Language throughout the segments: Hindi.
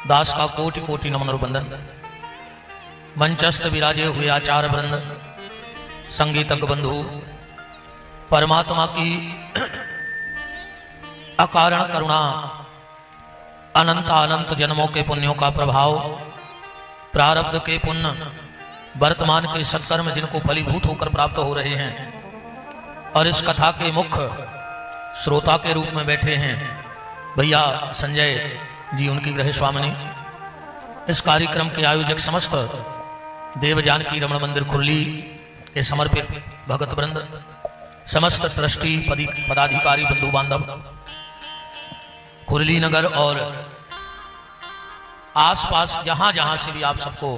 दास का कोटि कोटि नमन और वंदन। मंचस्थ विराजे हुए आचार्य वृंद, संगीतज्ञ बंधु, परमात्मा की अकारण करुणा, अनंत अनंत जन्मों के पुण्यों का प्रभाव, प्रारब्ध के पुण्य, वर्तमान के सत्कर्म जिनको फलीभूत होकर प्राप्त हो रहे हैं और इस कथा के मुख्य श्रोता के रूप में बैठे हैं भैया संजय जी, उनकी गृह स्वामिनी, इस कार्यक्रम के आयोजक समस्त देव जानकी रमण मंदिर खुरली के समर्पित भगत वृंद, समस्त ट्रस्टी पदाधिकारी बंधु बांधव, खुरली नगर और आसपास जहां जहां से भी आप सबको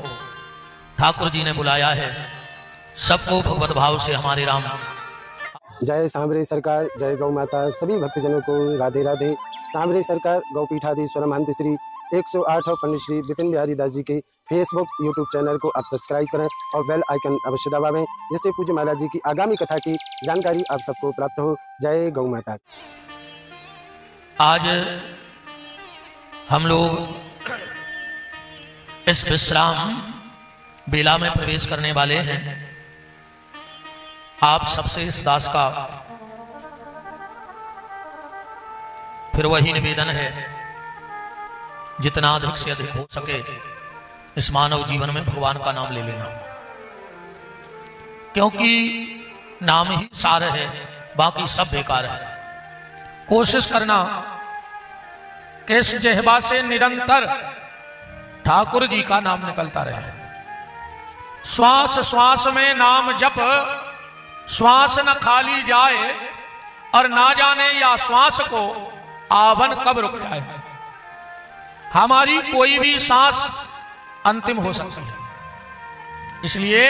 ठाकुर जी ने बुलाया है, सबको भगवत भाव से हमारे राम। जय सांवरे सरकार, जय गौ माता। सभी भक्तजनों को राधे राधे। सांवरे सरकार गौपीठाधीश्वर महंत श्री 108 पंडित श्री विपिन बिहारी दास जी के फेसबुक यूट्यूब चैनल को आप सब्सक्राइब करें और बेल आइकन अवश्य दबावें, जिससे पूज्य महाराज जी की आगामी कथा की जानकारी आप सबको प्राप्त हो। जय गौ माता। आज हम लोग इस विश्राम बेला में प्रवेश करने वाले हैं। आप सबसे इस दास का फिर वही निवेदन है, जितना अधिक से अधिक हो सके इस मानव जीवन में भगवान का नाम ले लेना, क्योंकि नाम ही सार है, बाकी सब बेकार है। कोशिश करना कि इस जिह्वा से निरंतर ठाकुर जी का नाम निकलता रहे। श्वास श्वास में नाम जप, श्वास न खाली जाए और ना जाने या श्वास को आवन कब रुक जाए। हमारी कोई भी सांस अंतिम हो सकती है, इसलिए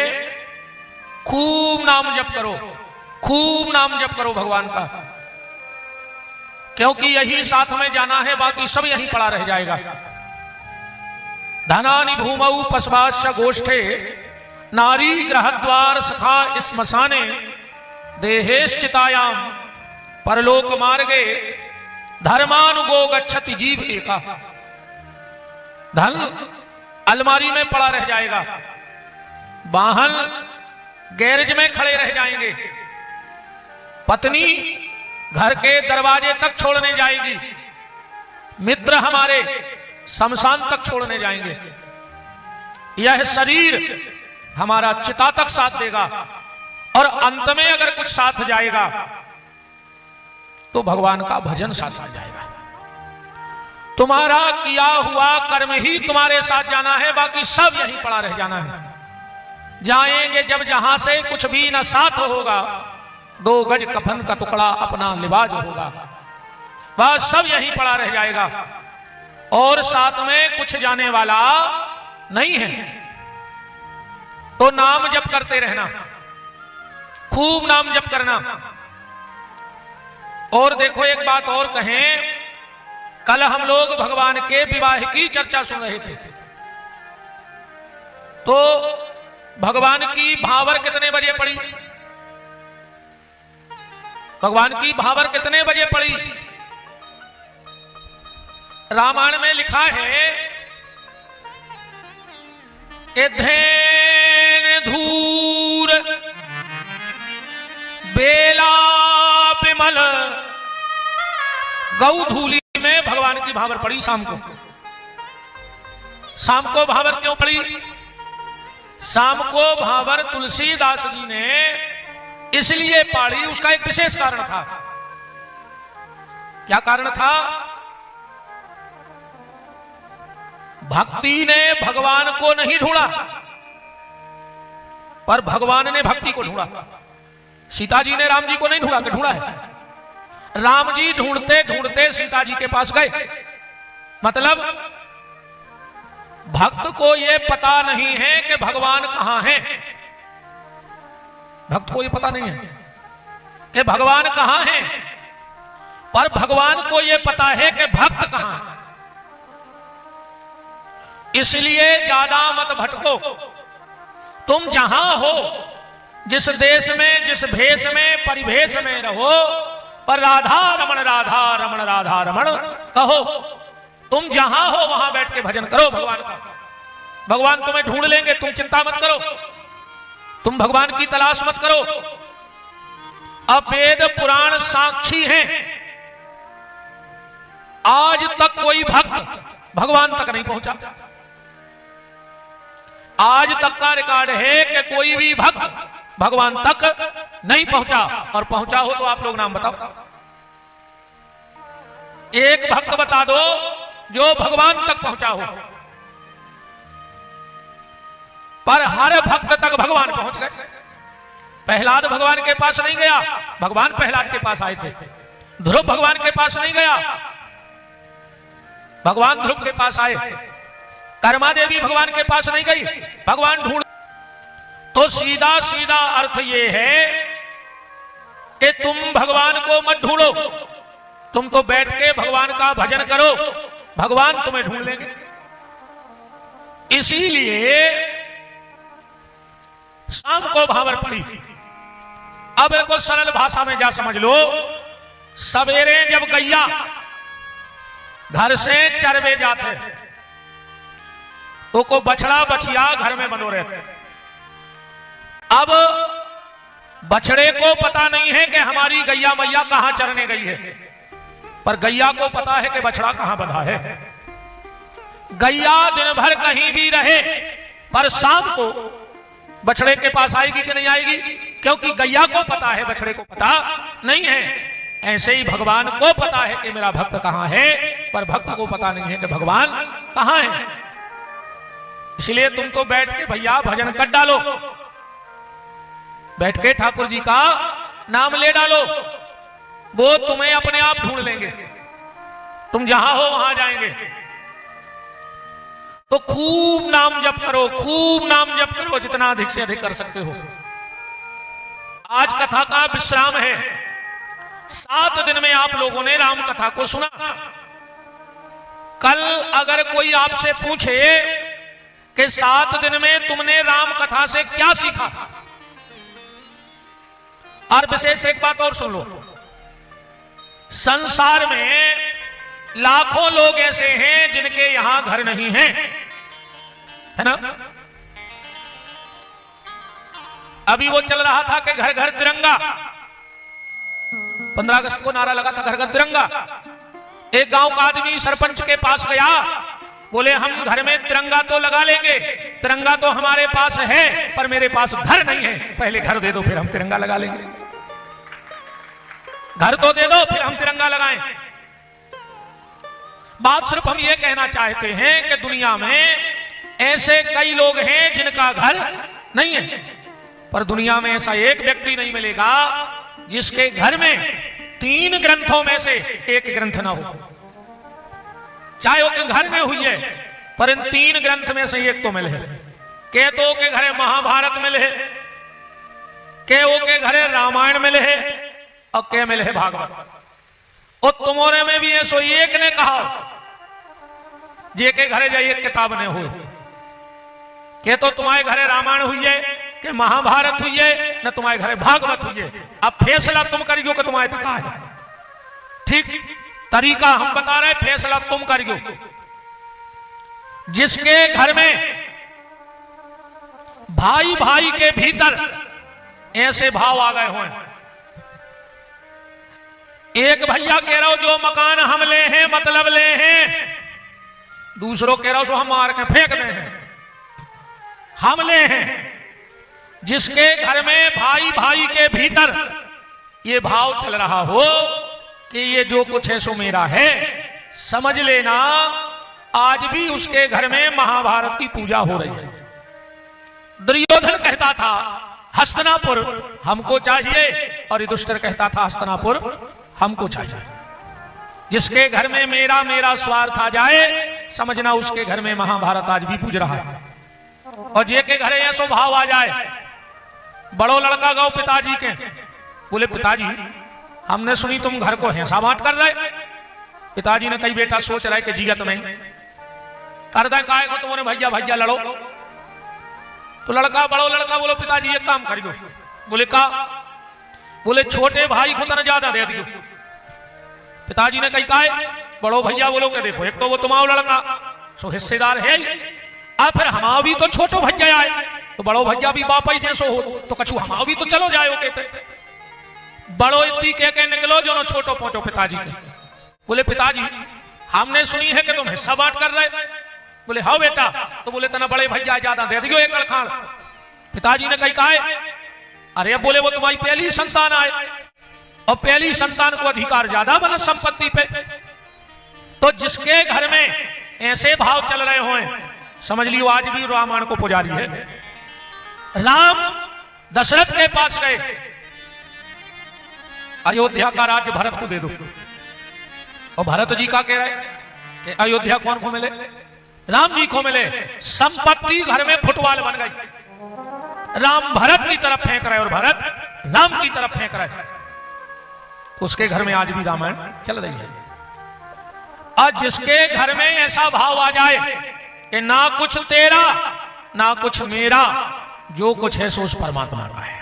खूब नाम जप करो, खूब नाम जप करो भगवान का, क्योंकि यही साथ में जाना है, बाकी सब यहीं पड़ा रह जाएगा। धनानि भूमौ पशवाश्च गोष्ठे, नारी गृहद्वार सखा श्मशाने, देहेश्चितायाम परलोक मार्गे, धर्मानुगो गच्छति जीव एका। धन अलमारी में पड़ा रह जाएगा, वाहन गैरेज में खड़े रह जाएंगे, पत्नी घर के दरवाजे तक छोड़ने जाएगी, मित्र हमारे शमशान तक छोड़ने जाएंगे, यह शरीर हमारा चिता तक साथ देगा और अंत में अगर कुछ साथ जाएगा तो भगवान का भजन साथ आ जाएगा। तुम्हारा किया हुआ कर्म ही तुम्हारे साथ जाना है, बाकी सब यहीं पड़ा रह जाना है। जाएंगे जब जहां से कुछ भी न साथ होगा, 2 गज कफन का टुकड़ा अपना लिबाज होगा, वह सब यहीं पड़ा रह जाएगा और साथ में कुछ जाने वाला नहीं है। तो नाम जप करते रहना, खूब नाम जप करना। और देखो एक बात और कहें, कल हम लोग भगवान के विवाह की चर्चा सुन रहे थे, तो भगवान की भावर कितने बजे पड़ी? भगवान की भावर कितने बजे पड़ी? रामायण में लिखा है कि धैन धूर बेला विमल गौधूली में भगवान की भावर पड़ी शाम को। शाम को भावर क्यों पड़ी? शाम को भावर तुलसीदास जी ने इसलिए पाड़ी, उसका एक विशेष कारण था। क्या कारण था? भक्ति ने भगवान को नहीं ढूंढा, पर भगवान ने भक्ति को ढूंढा। सीता जी ने राम जी को नहीं ढूंढा, कि ढूंढा है? राम जी ढूंढते ढूंढते सीता जी के पास गए। मतलब भक्त को यह पता नहीं है कि भगवान कहां है। भक्त को यह पता नहीं है कि भगवान कहां है, पर भगवान को यह पता है कि भक्त कहां है। इसलिए ज्यादा मत भटको, तुम जहां हो, जिस देश में, जिस भेष में, परिभेष में रहो, पर राधा रमण राधा रमण राधा रमण कहो। तुम जहां हो वहां बैठ के भजन करो भगवान का। भगवान तुम्हें ढूंढ लेंगे, तुम चिंता मत करो, तुम भगवान की तलाश मत करो। अब वेद पुराण साक्षी हैं, आज तक कोई भक्त भगवान तक नहीं पहुंचा। आज तक का रिकॉर्ड है कि कोई भी भक्त भगवान तक नहीं पहुंचा, और पहुंचा हो तो आप लोग नाम बताओ। एक भक्त बता दो जो भगवान तक पहुंचा हो। पर हर भक्त तक भगवान पहुंच गए। प्रहलाद भगवान के पास नहीं गया, भगवान प्रहलाद के पास आए थे। ध्रुव भगवान के पास नहीं गया, भगवान ध्रुव के पास आए। कर्मा देवी भगवान के पास नहीं गई, भगवान ढूंढ। तो सीधा सीधा अर्थ यह है कि तुम भगवान को मत ढूंढो, तुम तो बैठ के भगवान का भजन करो, भगवान तुम्हें ढूंढ लेंगे। इसीलिए शाम को भावर पड़ी। अब बिल्कुल सरल भाषा में जा समझ लो, सवेरे जब गैया घर से चरवे जाते तो को बछड़ा बछिया घर में बंधो रहते। अब बछड़े को पता नहीं है कि हमारी गैया मैया कहां चरने गई है, पर गैया को पता है कि बछड़ा कहां बंधा है। गैया दिन भर कहीं भी रहे, पर शाम को बछड़े के पास आएगी कि नहीं आएगी, क्योंकि गैया को पता है, बछड़े को पता नहीं है। ऐसे ही भगवान को पता है कि मेरा भक्त कहां है, पर भक्त को पता नहीं है कि भगवान कहां है। इसलिए तुम तो बैठ के भैया भजन कर डालो, बैठ के ठाकुर जी का नाम ले डालो, वो तुम्हें अपने आप ढूंढ लेंगे। तुम जहां हो वहां जाएंगे। तो खूब नाम जप करो, खूब नाम जप करो, जितना अधिक से अधिक कर सकते हो। आज कथा का विश्राम है। 7 दिन में आप लोगों ने राम कथा को सुना। कल अगर कोई आपसे पूछे कि 7 दिन में तुमने राम कथा से क्या सीखा, और विशेष एक बात और सुन लो, संसार में लाखों लोग ऐसे हैं जिनके यहां घर नहीं है, है ना। अभी वो चल रहा था कि घर घर तिरंगा, 15 अगस्त को नारा लगा था घर घर तिरंगा। एक गांव का आदमी सरपंच के पास गया, बोले हम घर में तिरंगा तो लगा लेंगे, तिरंगा तो हमारे पास है, पर मेरे पास घर नहीं है, पहले घर दे दो फिर हम तिरंगा लगा लेंगे। घर तो दे दो फिर हम तिरंगा लगाएं। बात सिर्फ हम ये कहना चाहते हैं कि दुनिया में ऐसे कई लोग हैं जिनका घर नहीं है, पर दुनिया में ऐसा एक व्यक्ति नहीं मिलेगा जिसके घर में 3 ग्रंथों में से एक ग्रंथ ना हो। चाहे वो के घर में हुई है, पर इन 3 ग्रंथ में से एक तो मिले है। के तो के घरे महाभारत मिले है, के वो के घरे रामायण मिले है, और के मिले है भागवत। और तुम्हारे में भी ऐसो एक ने कहा जे के घरे जाइए किताब ने हुए, के तो तुम्हारे घरे रामायण हुई है, कि महाभारत हुई है, न तुम्हारे घरे भागवत हुई है। अब फैसला तुम करियो कि तुम्हारे कहा है। ठीक तरीका हम बता रहे, फैसला तुम करियो। जिसके घर में भाई भाई के भीतर ऐसे भाव आ गए हुए, एक भैया कह रहा हो जो मकान हम ले हैं मतलब ले हैं, दूसरों कह रहा हो जो हम मार के फेंक दे हैं, हम ले हैं। जिसके घर में भाई भाई के भीतर ये भाव चल रहा हो कि ये जो कुछ है सो मेरा है, समझ लेना आज भी उसके घर में महाभारत की पूजा हो रही है। दुर्योधन कहता था हस्तिनापुर हमको चाहिए, और युधिष्ठिर कहता था हस्तिनापुर हमको चाहिए। जिसके घर में मेरा मेरा स्वार्थ आ जाए, समझना उसके घर में महाभारत आज भी पूज रहा है। और जे के घरे ऐसो भाव आ जाए, बड़ो लड़का गौ पिताजी के, बोले पिताजी हमने सुनी तुम घर को हिस्सा बांट कर रहे। पिताजी ने कई बेटा सोच रहे कि जियत में कर दे काय को तुम्हारे भैया भैया लड़ो। तो लड़का बड़ो लड़का बोलो पिताजी एक काम करियो। बोले का? बोले छोटे भाई को तना ज्यादा दे दियो। पिताजी ने कही काय बड़ो भैया बोलो के देखो, एक तो वो तुम्हारा लड़का सो हिस्सेदार है ही, और फिर हमारा भी तो छोटो भैया आए, तो बड़ो भैया भी बापा ही जैसो हो, तो कछु हमारा भी तो चलो जाए कहते। बड़ो इतनी के निकलो जो छोटो पहुंचो पिताजी के। बोले पिताजी हमने सुनी है कि तुम हिस्सा बांट कर रहे। बोले हाँ बेटा। तो बोले तना बड़े भैया ज्यादा दे दियो एक अड़खान। पिताजी ने कही कहा है, अरे बोले वो तुम्हारी पहली संतान आए और पहली संतान को अधिकार ज्यादा बना संपत्ति पे, तो जिसके घर में ऐसे भाव चल रहे हो समझ लियो आज भी रामायण को पुजारी है। राम दशरथ के पास गए, अयोध्या का राज्य भरत को दे दो, और भरत जी का कह रहे कि अयोध्या कौन को मिले? राम जी को मिले। संपत्ति घर में फुटबॉल बन गई, राम भरत की तरफ फेंक रहे और भरत राम की तरफ फेंक रहे। उसके घर में आज भी रामायण चल रही है। आज जिसके घर में ऐसा भाव आ जाए कि ना कुछ तेरा ना कुछ मेरा, जो कुछ है सो उस परमात्मा का है,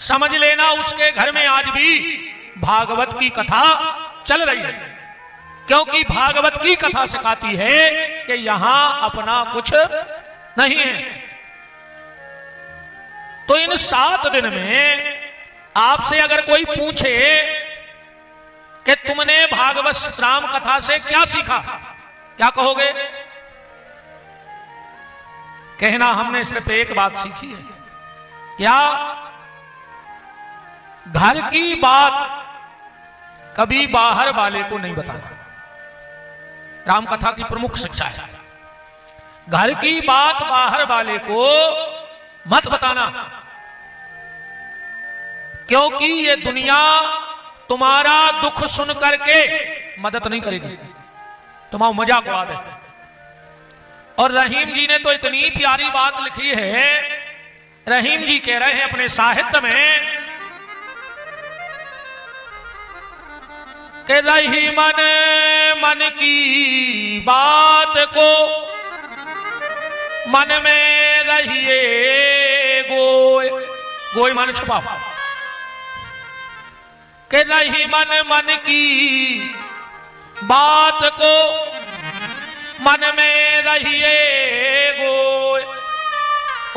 समझ लेना उसके घर में आज भी भागवत की कथा चल रही है। क्योंकि भागवत की कथा सिखाती है कि यहां अपना कुछ नहीं है। तो इन 7 दिन में आपसे अगर कोई पूछे कि तुमने भागवत राम कथा से क्या सीखा, क्या कहोगे? कहना हमने सिर्फ एक बात सीखी है। क्या? घर की बात कभी बाहर वाले को नहीं बताना। राम कथा की प्रमुख शिक्षा है, घर की बात बाहर वाले को मत बताना, क्योंकि ये दुनिया तुम्हारा दुख सुन करके मदद नहीं करेगी, तुम्हारा मजाक उड़ा दे। और रहीम जी ने तो इतनी प्यारी बात लिखी है, रहीम जी कह रहे हैं अपने साहित्य में कि रही मन की बात को मन में रहिए गोय, गोय मन छुपा, कि रही मन की बात को मन में रहिए गोय,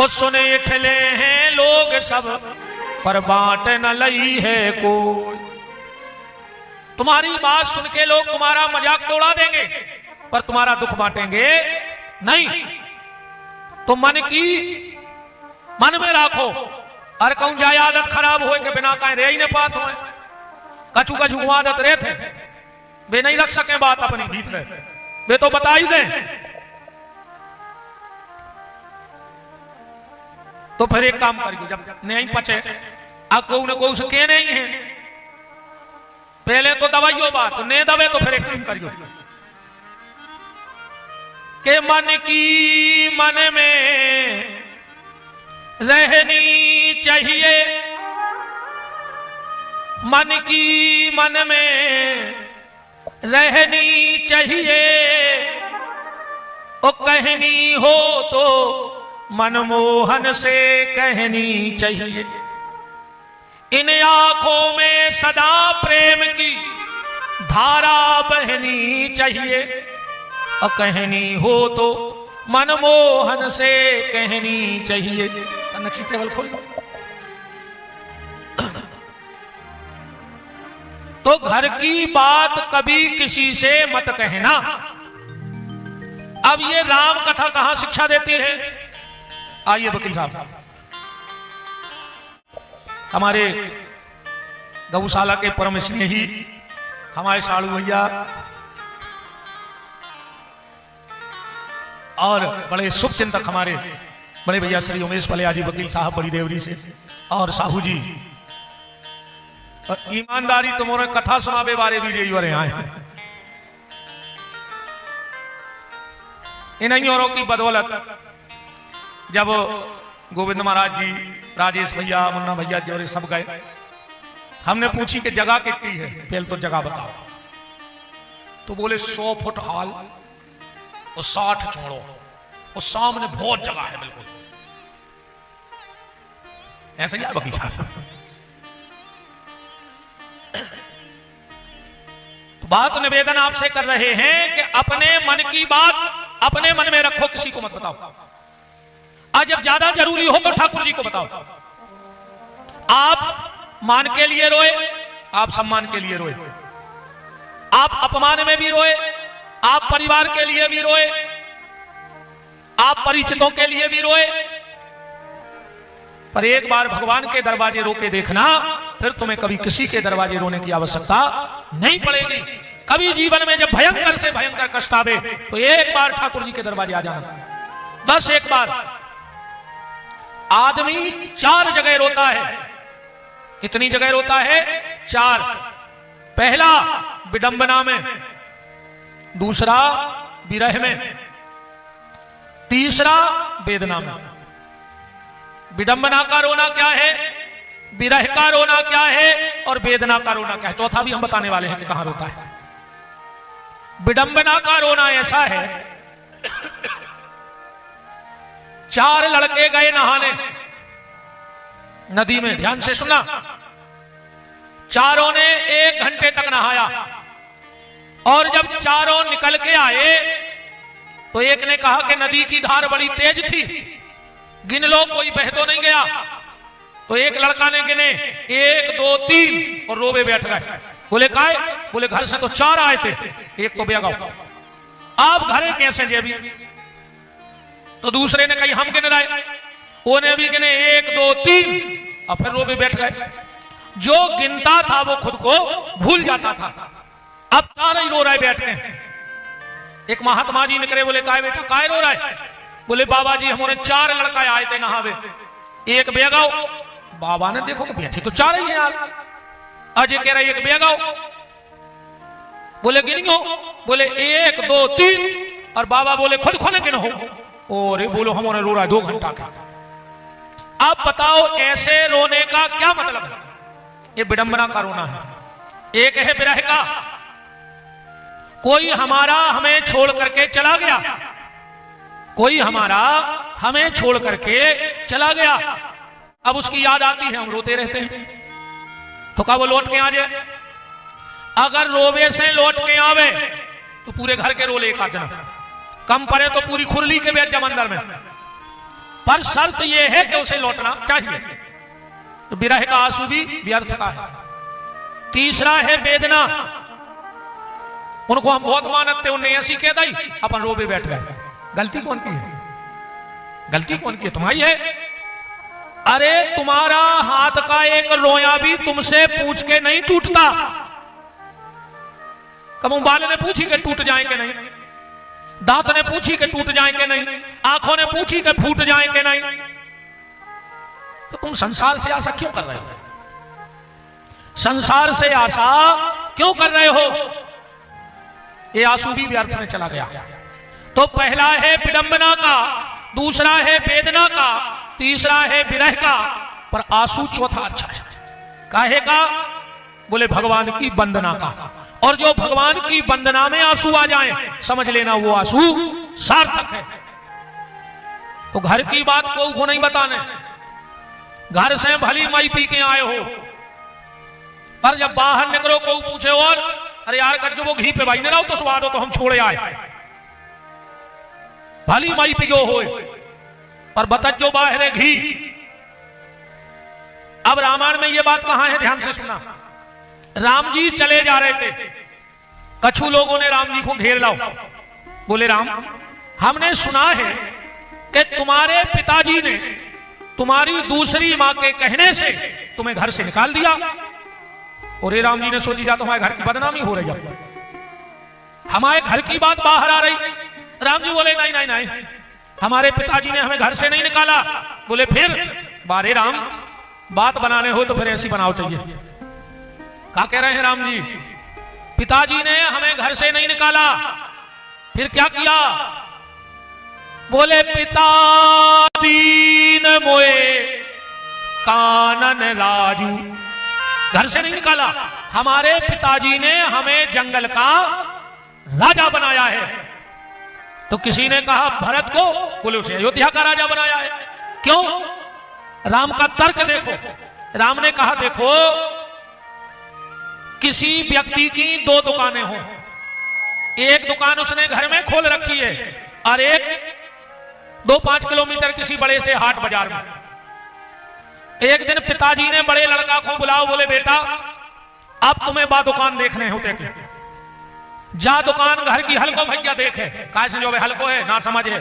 और सुने ठले हैं लोग सब पर बांट न लई है कोई। तुम्हारी बात सुन के लोग तुम्हारा मजाक तो उड़ा देंगे पर तुम्हारा दुख बांटेंगे नहीं। तो मन में रखो। और कौन जाए आदत खराब हो के बिना कहीं रह ही नहीं पात हो, कछु कछु आदत रहे थे वे नहीं रख सके बात अपनी भीतर, वे तो बता ही दें। तो फिर एक काम करिए, जब नहीं पचे को न को उसके नहीं है, पहले तो दवाइयो बात नहीं दबे तो फिर एक काम करियो के मन की मन में रहनी चाहिए, मन की मन में रहनी चाहिए, ओ कहनी हो तो मनमोहन से कहनी चाहिए। इन आंखों में सदा प्रेम की धारा बहनी चाहिए, और कहनी हो तो मनमोहन से कहनी चाहिए। नक्शी टेबल खोल दो। तो घर की बात कभी किसी से मत कहना। अब ये राम कथा कहां शिक्षा देती है? आइए वकील साहब, हमारे गौशाला के परम स्नेही हमारे साड़ू भैया और बड़े शुभ चिंतक हमारे बड़े भैया श्री उमेश पलिया जी वकील साहब बड़ी देवरी से, और साहू जी ईमानदारी तुम्हारे कथा सुनावे बारे भी जी और आए हैं। इन औरों की बदौलत जब गोविंद महाराज जी, राजेश भैया, मुन्ना भैया जी और सब गए, हमने पूछी कि जगह कितनी है, पहले तो जगह बताओ। तो बोले 100 फुट हॉल और 60 चौड़ो, और सामने बहुत जगह है बिल्कुल। ऐसा ही है वकील साहब। तो बात निवेदन आपसे कर रहे हैं कि अपने मन की बात अपने मन में रखो, किसी को मत बताओ। आज जब ज्यादा जरूरी हो तो ठाकुर जी को बताओ। आप मान के लिए रोए, आप सम्मान के लिए रोए, आप अपमान में भी रोए, आप परिवार के लिए भी रोए, आप परिचितों के लिए भी रोए, पर एक बार भगवान के दरवाजे रो के देखना, फिर तुम्हें कभी किसी के दरवाजे रोने की आवश्यकता नहीं पड़ेगी। कभी जीवन में जब भयंकर से भयंकर कष्ट आवे तो एक बार ठाकुर जी के दरवाजे आ जाना, बस एक बार। आदमी 4 जगह रोता है। कितनी जगह रोता है? 4। पहला विडंबना में, दूसरा विरह में, तीसरा वेदना में। विडंबना का रोना क्या है, विरह का रोना क्या है और वेदना का रोना क्या है, चौथा भी हम बताने वाले हैं कि कहां रोता है। विडंबना का रोना ऐसा है, 4 लड़के गए नहाने नदी में, ध्यान से सुना। चारों ने 1 घंटे तक नहाया और जब चारों निकल के आए तो एक ने कहा कि नदी की धार बड़ी तेज थी, गिन लो कोई बह तो नहीं गया। तो एक लड़का ने गिने 1 2 3 और रोवे बैठ गए। बोले काहे? बोले घर से तो 4 आए थे, एक को बेगाओ। आप घरे कैसे जेबी? तो दूसरे ने कही हम गिन रहे, उन्हें भी गिने 1 2 3 और फिर रोवे बैठ गए। जो गिनता था वो खुद को भूल जाता था। अब 4 ही रो रहे बैठ के। एक महात्मा जी निकले, बोले काहे बेटा काहे रो रहे? बोले बाबा जी हमारे 4 लड़का आए थे नहावे, एक बेगाओ। बाबा ने देखो बैठे तो 4 ही हैं यार। अजय कह रहे एक बेगाओ। बोले गिनियो, बोले 1 2 3 और बाबा बोले खुद खोने गिनो। और बोलो हमारे रो रहा है 2 घंटा का। अब बताओ ऐसे रोने का क्या मतलब है? ये विडंबना का रोना है। एक है विरह का, कोई हमारा हमें छोड़ करके चला गया, कोई हमारा हमें छोड़ करके चला गया, अब उसकी याद आती है, हम रोते रहते हैं। तो क्या वो लौट के आ जाए? अगर रोवे से लौट के आवे तो पूरे घर के रोले एक आध दिन, कम पड़े तो पूरी खुरली के बेच जमंदर में। पर शर्त यह है कि उसे लौटना चाहिए। तो विरह का आंसू भी व्यर्थ का है। तीसरा है वेदना। उनको हम बहुत मानते, उन्हें ऐसी कह दी अपन रोबे बैठ गए। गलती कौन की है? गलती कौन की है? तुम्हारी है। अरे तुम्हारा हाथ का एक रोया भी तुमसे पूछ के नहीं टूटता। कब बाल ने पूछी कि टूट जाए कि नहीं, दांत ने पूछी कि टूट जाए कि नहीं, आंखों ने पूछी कि फूट जाए कि नहीं। तो तुम संसार से आशा क्यों कर रहे हो? संसार से आशा क्यों कर रहे हो? ये आंसू भी व्यर्थ में चला गया। तो पहला है विडंबना का, दूसरा है वेदना का, तीसरा है विरह का, पर आंसू चौथा अच्छा है। काहे का? बोले भगवान की वंदना का। और जो भगवान की वंदना में आंसू आ जाए, समझ लेना वो आंसू सार्थक है। तो घर की बात को नहीं बताने, घर से भली माई पी के आए हो, पर जब बाहर निकलो को पूछे और अरे यार कच्चो वो घी पे भाई ने रहो तो स्वाद हो तो हम छोड़े आए, भली माई पियो हो, पर बतज्जो बाहर घी। अब रामायण में ये बात कहां है? ध्यान से सुना। राम जी चले जा रहे थे, कछु लोगों ने राम जी को घेर लाओ। बोले राम, हमने सुना है कि तुम्हारे पिताजी ने तुम्हारी दूसरी मां के कहने से तुम्हें घर से निकाल दिया। और ये राम जी ने सोची जा तुम्हारे घर की बदनामी हो रही है, हमारे घर की बात बाहर आ रही। राम जी बोले नहीं नहीं नहीं, हमारे पिताजी ने हमें घर से नहीं निकाला। बोले फिर? बारे राम, बात बनाने हो तो फिर ऐसी बनाओ चाहिए। क्या कह रहे हैं राम जी? पिताजी ने हमें घर से नहीं निकाला, फिर क्या किया? बोले पिता दीन मोए कानन राजू। घर से नहीं निकाला, हमारे पिताजी ने हमें जंगल का राजा बनाया है। तो किसी ने कहा भरत को, बोले उसे अयोध्या का राजा बनाया है। क्यों? राम का तर्क देखो। राम ने कहा देखो किसी व्यक्ति की 2 दुकानें हों, एक दुकान उसने घर में खोल रखी है और एक 2-5 किलोमीटर किसी बड़े से हाट बाजार में। एक दिन पिताजी ने बड़े लड़का को बुलाओ, बोले बेटा अब तुम्हें बा दुकान देखने होते के जा दुकान घर की हल्को भैया देखे काय से जो वे हल्को है ना समझ है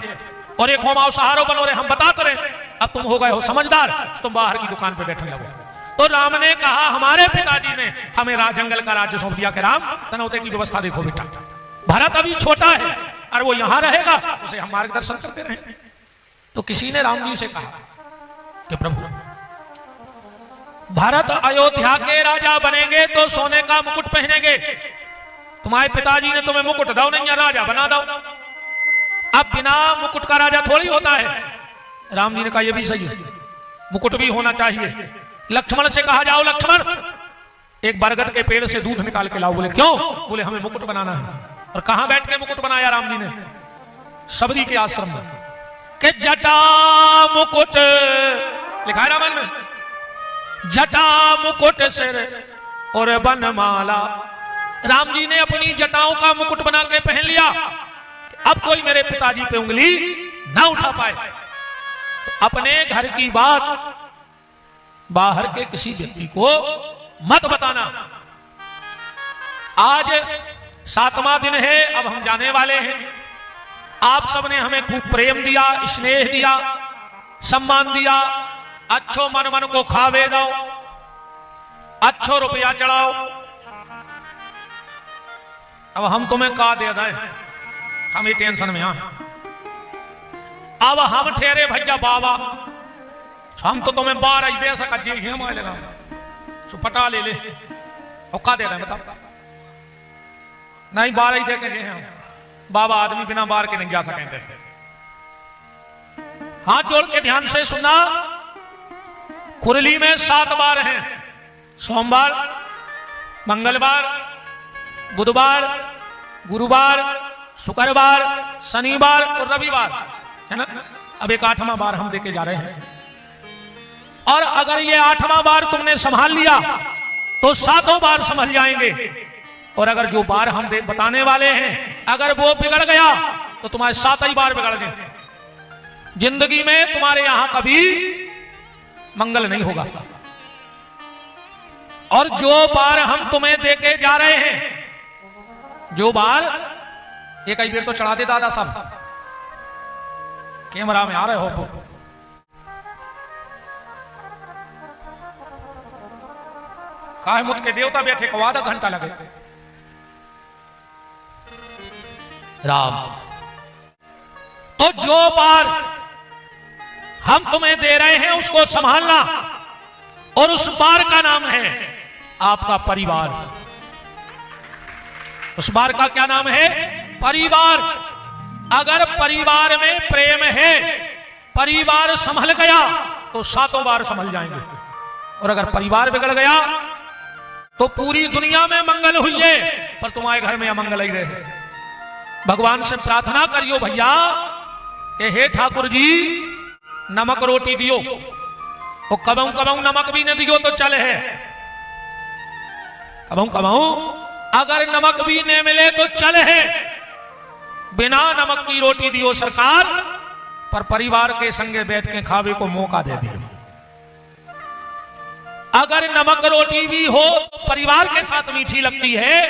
और एक होमाओ सहारो बनो रहे हम बता रहे, अब तुम हो गए हो समझदार, तुम बाहर की दुकान पे बैठने लगो। तो राम ने कहा हमारे पिताजी ने हमें जंगल का राज्य सौंप दिया कि राम तनौते की व्यवस्था देखो बेटा, भरत अभी छोटा है और वो यहां रहेगा, उसे हम मार्गदर्शन करते रहे। तो किसी ने राम जी से कहा कि प्रभु भरत अयोध्या के राजा बनेंगे तो सोने का मुकुट पहनेंगे, तुम्हारे पिताजी ने तुम्हें मुकुट दो नहीं राजा बना दो, अब बिना मुकुट का राजा थोड़ी होता है। राम जी ने कहा यह भी सही है, मुकुट भी होना चाहिए। लक्ष्मण से कहा जाओ लक्ष्मण एक बरगद के पेड़ से दूध निकाल के लाओ। बोले क्यों? बोले हमें मुकुट बनाना है। और कहां बैठ के मुकुट बनाया राम जी ने? सबरी के आश्रम में। के जटा मुकुट लिखा है रामायण में, जटा मुकुट सिर और बनमाला। राम जी ने अपनी जटाओं का मुकुट बना के पहन लिया, अब कोई मेरे पिताजी पे उंगली ना उठा पाए। तो अपने घर की बात बाहर के किसी व्यक्ति को मत बताना। आज 7वां दिन है, अब हम जाने वाले हैं। आप सबने हमें खूब प्रेम दिया, स्नेह दिया, सम्मान दिया, अच्छो मन मन को खावे दो, अच्छो रुपया चढ़ाओ। अब हम तुम्हें का दे दें, हम ये टेंशन में हैं। अब हम ठहरे भैया बाबा, हम तो तुम्हें 12 दे सका जी हम लेगा सुपटा ले ले और का दे रहे बताओ? नहीं 12 दे के जे हम बाबा, आदमी बिना 12 के नहीं जा सके। जैसे हाथ जोड़ के ध्यान से सुनना, कुरली में 7 बार हैं, सोमवार, मंगलवार, बुधवार, गुरुवार, शुक्रवार, शनिवार और रविवार, है ना। अब एक 8वां बार हम देके जा रहे हैं। और अगर ये 8वां बार तुमने संभाल लिया तो 7 बार संभल जाएंगे। और अगर जो बार हम बताने वाले हैं अगर वो बिगड़ गया तो तुम्हारे 7 ही बार बिगड़ गए। जिंदगी में तुम्हारे यहां कभी मंगल नहीं होगा। और जो बार हम तुम्हें देके जा रहे हैं, जो बार एक ही बेर तो चढ़ा दे दादा साहब, कैमरा में आ रहे हो। काहे मुझ के देवता बैठे को आधा घंटा लगे। राम तो जो बार हम तुम्हें दे रहे हैं उसको संभालना, और उस बार का नाम है आपका परिवार। उस बार का क्या नाम है? परिवार। अगर परिवार में प्रेम है, परिवार संभल गया तो 7 बार संभल जाएंगे। और अगर परिवार बिगड़ गया तो पूरी दुनिया में मंगल हुई है पर तुम्हारे घर में अमंगल ही रहे। भगवान से प्रार्थना करियो भैया कि हे ठाकुर जी नमक रोटी दियो, और कबहू कबहू नमक भी न दियो तो चल है। कबहू कबहू अगर नमक भी न मिले तो चल है, बिना नमक की रोटी दियो सरकार, पर परिवार के संगे बैठ के खावे को मौका दे दियो। अगर नमक रोटी भी हो तो परिवार के साथ मीठी लगती है,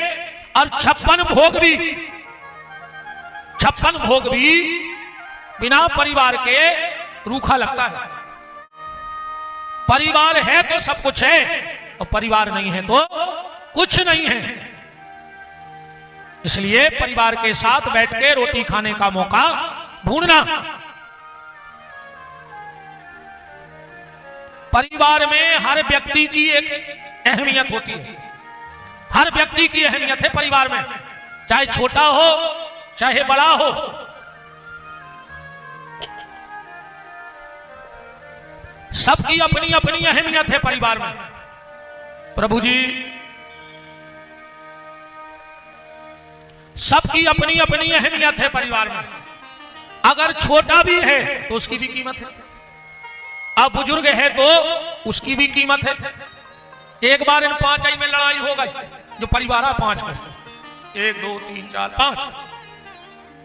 और 56 भोग भी बिना परिवार के रूखा लगता है। परिवार है तो सब कुछ है, और परिवार नहीं है तो कुछ नहीं है। इसलिए परिवार के साथ बैठ के रोटी खाने का मौका ढूंढना। परिवार में हर व्यक्ति की एक अहमियत होती है। हर व्यक्ति की अहमियत है परिवार में, चाहे छोटा हो चाहे बड़ा हो। सबकी अपनी अपनी अहमियत है परिवार में। प्रभु जी सबकी अपनी अपनी अहमियत है परिवार में। अगर छोटा भी है तो उसकी भी कीमत है, अब बुजुर्ग है तो उसकी भी कीमत है। एक बार इन 5 में लड़ाई हो गई, जो परिवार है 5 का, 1 2 3 4 5,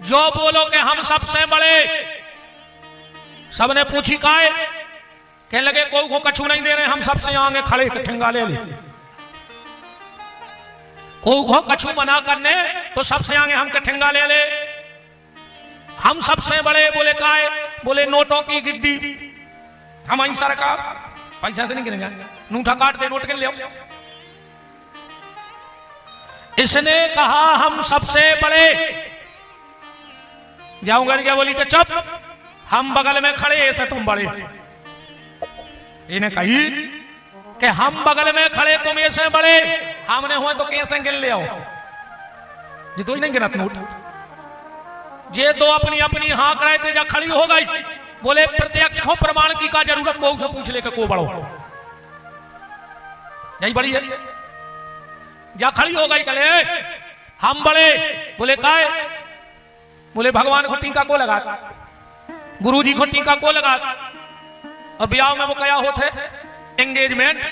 जो बोलो कि हम सबसे बड़े, सबने पूछी काहे, कहने लगे कोई को कछु नहीं दे रहे, हम सबसे आगे खड़े ठेंगा ले ले। कोई को कछु मना करने तो सबसे आगे हम ठेंगा ले ले। हम सबसे बड़े, बोले काहे, बोले नोटों की गिड्डी, हम ही सरकार पैसा से नहीं गिनेंगे, नूठा काट दे नोट गिन ले। इसने कहा हम सबसे बड़े, जाऊंगा क्या, बोली कि चुप, हम बगल में खड़े ऐसे तुम बड़े। इन्हें कही कि हम बगल में खड़े तुम ऐसे बड़े, हमने हुए तो कैसे गिन ले आओ, ये तो ही नहीं गिनत नोट। ये दो अपनी अपनी हाँक रहे थे, जा खड़ी हो गई, बोले प्रत्यक्ष हो प्रमाण की का जरूरत, को से पूछ ले को बड़ो, यही बड़ी है। जा खड़ी हो गई, कले हम बड़े, बोले काहे, बोले भगवान को टीका को लगा, गुरु जी को टीका को लगा, और ब्याह में वो क्या होते, एंगेजमेंट,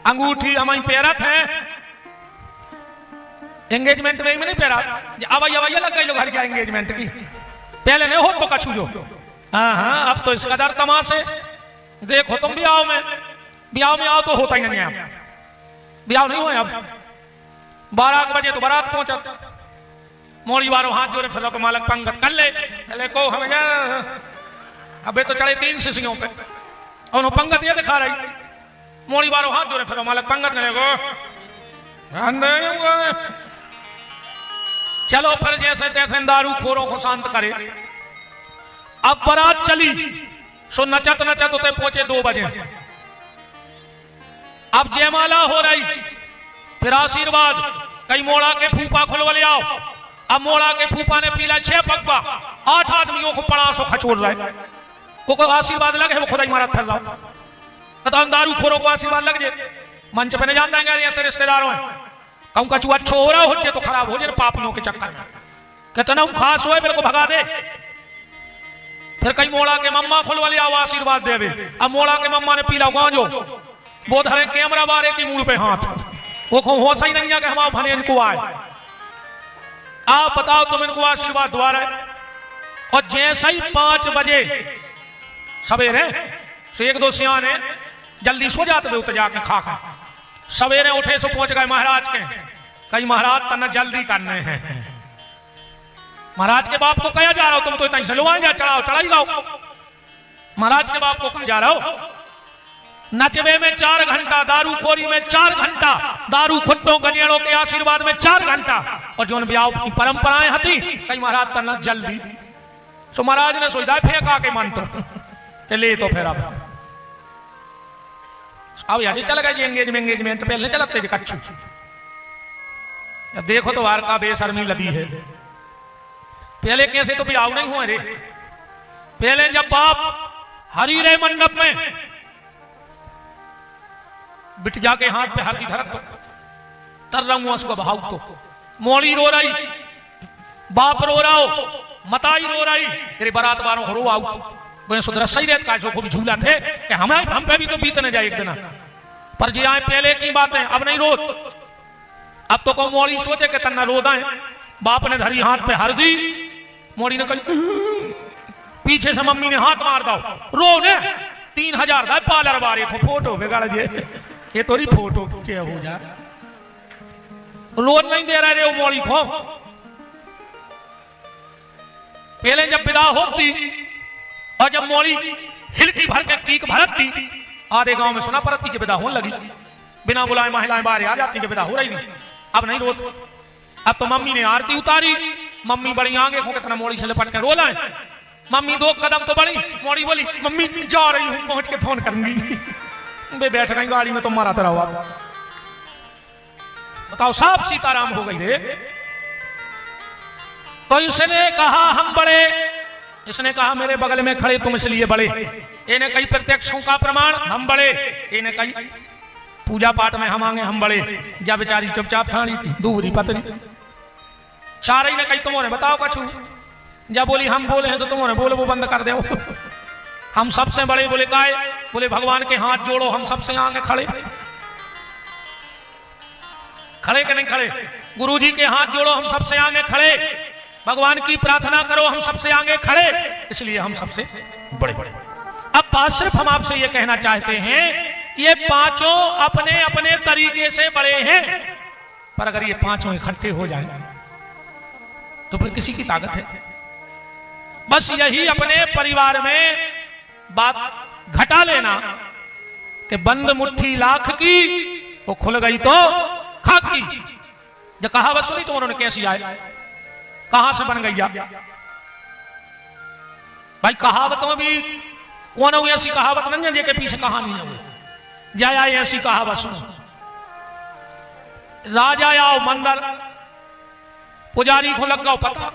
अंगूठी हमारी पेरत है, एंगेजमेंट में ही नहीं पेरा, अवैया लग गई लोग घर क्या एंगेजमेंट की, पहले नहीं हो तो कछु जो। हाँ, अब तो इस कदर तमाशे देखो तुम ब्याह में आओ तो होता ही नहीं है, ब्याह नहीं हो। अब 12 बजे तो बारात पहुंचा, मोड़ी वारों हाथ जोड़े, फिर को मालक पंगत कर ले को हमें अबे तो चढ़े 3 शिशियों पे, और पंगत ये दिखा रही, मोड़ी वारों हाथ जोड़े, फिर मालक पंगत करे को, चलो फिर जैसे तैसे दारू खोरों को शांत करे। अब बारात चली, सो नचत नचत उते पहुंचे 2 बजे। अब जयमाला हो रही, फिर आशीर्वाद, कई मोड़ा के फूफा खुलवा ले आओ। अब मोड़ा के फूफा ने पीला 6 पगवा, 8 आदमियों को पड़ा सो खचोड़ रहे, को आशीर्वाद लगे, वो खुदा ही मारा फिर रहा, दारू खोरों को आशीर्वाद लग जाए। मंच पे नहीं जान देंगे ऐसे रिश्तेदारों हैं, कहूँ कछु अच्छा हो रहा हो जाए तो खराब हो जाए पापियों के चक्कर में, कहते खास हो मेरे को भगा दे। फिर कई मोड़ा के मम्मा खुलवा लिया, आशीर्वाद देवे। अब मोड़ा के मम्मा ने पीला गांजो, वो धरे कैमरा बारे की मुंह पे हाथ, वो हो सही नहीं है कि हम भने इनको आए, आप बताओ तुम इनको आशीर्वाद द्वार है। और जैसे ही 5 बजे सवेरे, 1-2 सियाने जल्दी सो जाते हुए जाके खा खा, सवेरे उठे सो पहुंच गए महाराज के, कई महाराज तना जल्दी करने हैं। महाराज के बाप को कहा जा रहा हो, तुम तो इतना से लो जा, चढ़ाओ चढ़ाई जाओ। महाराज के बाप को कहा जा रहा हो, नचबे में 4 घंटा, दारू खोरी में 4 घंटा, दारू खुट्टों गजेड़ों के आशीर्वाद में 4 घंटा, और जो ब्याह की परंपराएं हती, कई महाराज तना जल्दी। सो महाराज ने सोचा फेंका के मंत्र के ले, तो फिर अब यार चल गए एंगेजमेंट पहले चलते जी कच्छु। देखो तो वार का बेशर्मी लगी है, पहले कैसे तो ब्याह नहीं हुए रे। पहले जब बाप हरी रे मंडप में बिटिया के हाथ पे हल्दी धरत तो तर रंगू उसको भाव, तो मोड़ी रो रही, बाप रो रहा हो, मताई रो रही, तेरे बारात वालों हो रो आओ, सुधर सही रहता काशों को भी झूला थे कि हम पे भी तो बीतने जाए एक दिन, पर जी आए पहले की बातें, अब नहीं रोत। अब तो को मोड़ी सोचे कि तन्ना रोदाएं, बाप ने धरी हाथ पे हल्दी, मोड़ी ने कही, पीछे से मम्मी ने हाथ मार दो, रो ने 3000 दा पार्लर बारे को फोटो बिगाड़ जे, ये तोरी फोटो क्या हो जा, रोज नहीं दे रहे वो मोड़ी को। पहले जब विदा होती और जब मोड़ी हिलकी भर के कीक भरती, आधे गांव में सुना पड़ती कि विदा होने लगी, बिना बुलाए महिलाएं बाहर आ जाती कि विदा हो रही नहीं। अब नहीं रोत, अब तो मम्मी ने आरती उतारी, मम्मी बड़ी आगे हो कितना मोड़ी से लिपट के रो लाए। मम्मी 2 कदम तो बड़ी, मोड़ी बोली मम्मी जा रही हूं, पहुंच के फोन करूंगी। वे बैठ गई गाड़ी में, तो मारा तरह हुआ। बताओ साफ सीताराम हो गई रे। तो इसने कहा हम बड़े, इसने कहा मेरे बगल में खड़े तुम इसलिए बड़े, इन्हें कई प्रत्यक्षों का प्रमाण हम बड़े, इन्हें कई पूजा पाठ में हम आगे हम बड़े। जब बेचारी चुपचाप ठाणी थी दूरी पतरी, चार ही ने कही तुम्हारे बताओ कछु, जब बोली हम बोले हैं तो तुम्हारे बोले वो बंद कर दो, हम सबसे बड़े। बोले काय, बोले भगवान के हाथ जोड़ो, हम सबसे आगे खड़े। खड़े के नहीं खड़े? गुरुजी के हाथ जोड़ो, हम सबसे आगे खड़े। भगवान की प्रार्थना करो, हम सबसे आगे खड़े, इसलिए हम सबसे बड़े। अब बात सिर्फ हम आपसे ये कहना चाहते हैं, ये पांचों अपने अपने तरीके से बड़े हैं, पर अगर ये पांचों इकट्ठे हो जाए तो फिर किसी की ताकत है? बस यही अपने परिवार में बात घटा लेना कि बंद मुट्ठी लाख की, वो खुल गई तो खाक की। जब कहावत सुनी तो उन्होंने कैसी आए, कहां से बन गई? भाई कहावतों भी कौन हुई ऐसी कहावत नहीं है जे के पीछे कहानी नहीं हुई। जाया ऐसी कहावत सुनो, राजा आओ मंदिर, पुजारी को लग गया पता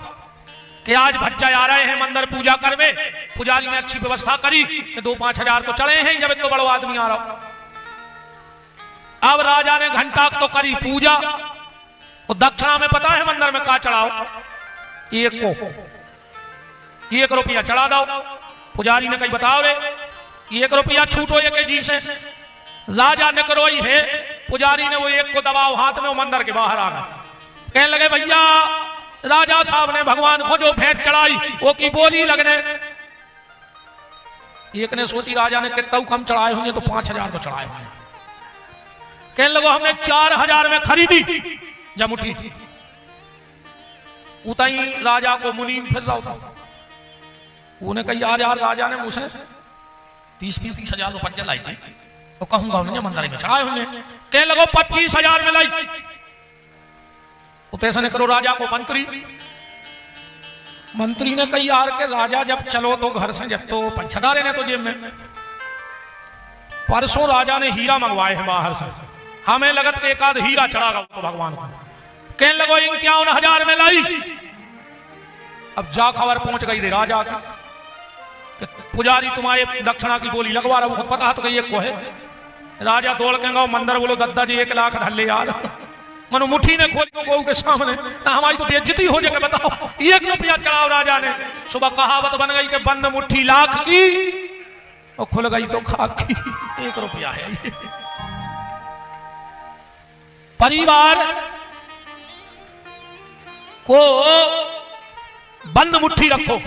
कि आज भज्जा आ रहे हैं मंदिर पूजा करवे। पुजारी ने अच्छी व्यवस्था करी कि 2-5 हजार तो चढ़े हैं, जब इतना बड़ो आदमी आ रहा। अब राजा ने घंटा तो करी पूजा, और दक्षिणा में पता है मंदिर में क्या चढ़ाओ? 1 रुपया चढ़ा दो। पुजारी ने कही बताओ रे, 1 रुपया छूटो एक जी से। राजा ने करो ही है, पुजारी ने वो 1 को दबाओ हाथ में, वो मंदिर के बाहर आ गया। कहने लगे भैया राजा साहब ने भगवान को जो भेंट चढ़ाई वो की बोली लगने। एक ने सोची राजा ने कितना कम चढ़ाए होंगे, तो 5 हजार तो चढ़ाए होंगे। कहने लगे हमने 4 हजार में खरीदी जब उठी। उतई राजा को मुनीम फिर रहा था, उन्हें कही यार राजा ने मुझसे 30-35 हजार रुपये लाई थी, तो कहूंगा उन्हें मंदिर में चढ़ाए होंगे। कहने लगो 25 हजार में लाई। तो ऐसा नहीं करो राजा को मंत्री ने कही यार के राजा जब चलो तो घर से जब तो 5 हजार ने तो जेब में। परसों राजा ने हीरा मंगवाए हैं बाहर से, हमें लगत के 1 आध हीरा चढ़ागा तो भगवान को। कहने लगो 51 हजार में लाई। अब जा खबर पहुंच गई रे राजा की, पुजारी तुम्हारे दक्षिणा की बोली लगवा रहा, बहुत पता तो कही को है। राजा दौड़ के गो मंदिर, बोलो दद्दा जी 1 लाख धल्ले यार। मनो मुट्ठी ने खोली को गऊ के सामने, हमारी तो बेइज्जती हो जाएगी, बताओ 1 रुपया चढ़ाओ राजा ने। सुबह कहावत बन गई कि बंद मुट्ठी लाख की, और खुल गई तो खाक की। 1 रुपया है ये। परिवार को बंद मुट्ठी रखो,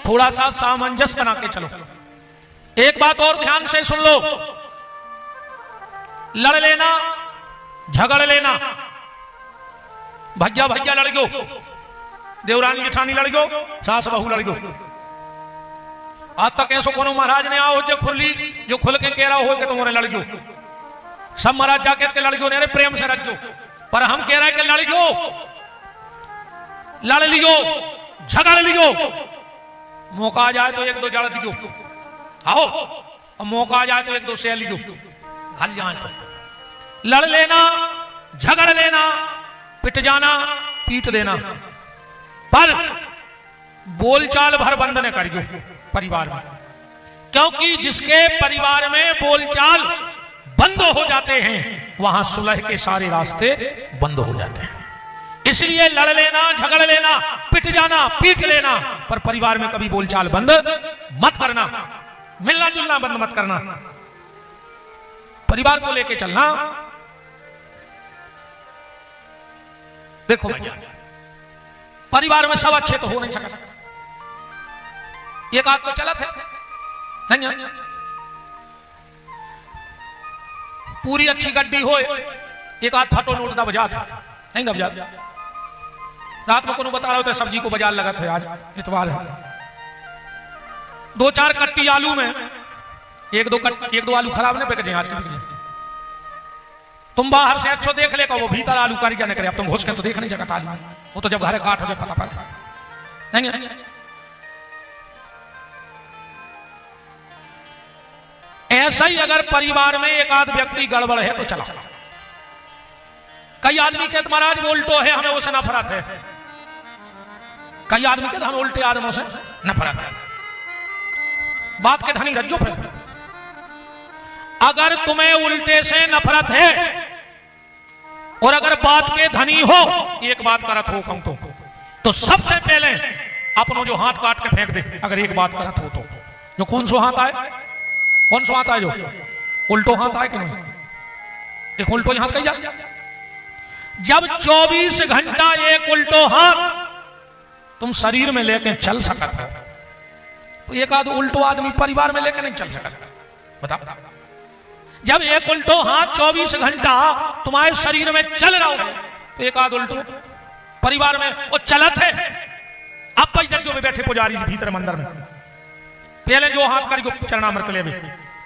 थोड़ा सा सामंजस्य बना के चलो। एक बात और ध्यान से सुन लो, लड़ लेना झगड़ लेना, भैया भैया लड़ गयो, देवरानी जेठानी लड़ गयो, सास बहू लड़ गयो। आज तक ऐसो कोनो महाराज ने आओ जो खुल के कह रहा हो कि तुम्हारे लड़ गयो। सब महाराज जाके के लड़ गयो, प्रेम से रखो, पर हम कह रहे हैं कि लड़ गयो, लड़ लियो, झगड़ लियो, मौका आ जाए तो 1-2 जड़ दियो, आओ, और मौका आ जाए तो 1-2 से लियो, घर जाए तो लड़ लेना, झगड़ लेना, पिट जाना, पीट देना, पर बोलचाल भर बंद न करियो परिवार में। क्योंकि जिसके परिवार में बोलचाल बंद हो जाते हैं, वहां सुलह के सारे रास्ते बंद हो जाते हैं। इसलिए लड़ लेना, झगड़ लेना, पिट जाना, पीट लेना, पर परिवार में कभी बोलचाल बंद मत करना, मिलना जुलना बंद मत करना, परिवार को लेके चलना। देखो भैया, परिवार में सब अच्छे तो हो नहीं सकते। एक आध तो चला थे नहीं, पूरी अच्छी गड्डी हो, एक आध फटो नोट दा बजा था नहीं ना बजा। रात में को बता रहा होता सब्जी को बाजार लगा था, आज इतवार है, 2-4 कट्टी आलू में 1-2 आलू खराब नहीं बिक जाए आज के। तुम बाहर से अच्छो देख लेगा, वो भीतर आलू कारीगर नहीं करे। अब तुम घुस के तो देख नहीं सकता आलू, वो तो जब घरे काट हो जाए पता पड़ता नहीं। ऐसा ही अगर परिवार में एक आध व्यक्ति गड़बड़ है तो चला। कई आदमी कहते महाराज उल्टो है, हमें उससे नफरत है। कई आदमी कहते हमें उल्टे आदमों से नफरत है। बात के धनी रज्जो फिर, अगर तुम्हें उल्टे से नफरत है और अगर बात के धनी हो, एक बात करत हो कहूं तो सबसे पहले अपनों जो हाथ काट के फेंक दे। अगर एक बात करत हो तो जो कौन सो हाथ आए, कौन सो हाथ आए, जो उल्टो हाथ आए कि नहीं, एक उल्टो हाथ कही जा। जब 24 घंटा एक उल्टो हाथ तुम शरीर में लेके चल सकत है, तो एक आध उल्टो आदमी परिवार में लेके नहीं चल सकता, बताओ। जब एक उल्टो हाथ 24 घंटा तुम्हारे शरीर में चल रहा हो, तो एक आध उल्टो परिवार में वो चलत है। अब पैजो में बैठे पुजारी जी भीतर मंदिर में, पहले जो हाथ करी को चरणामृत ले,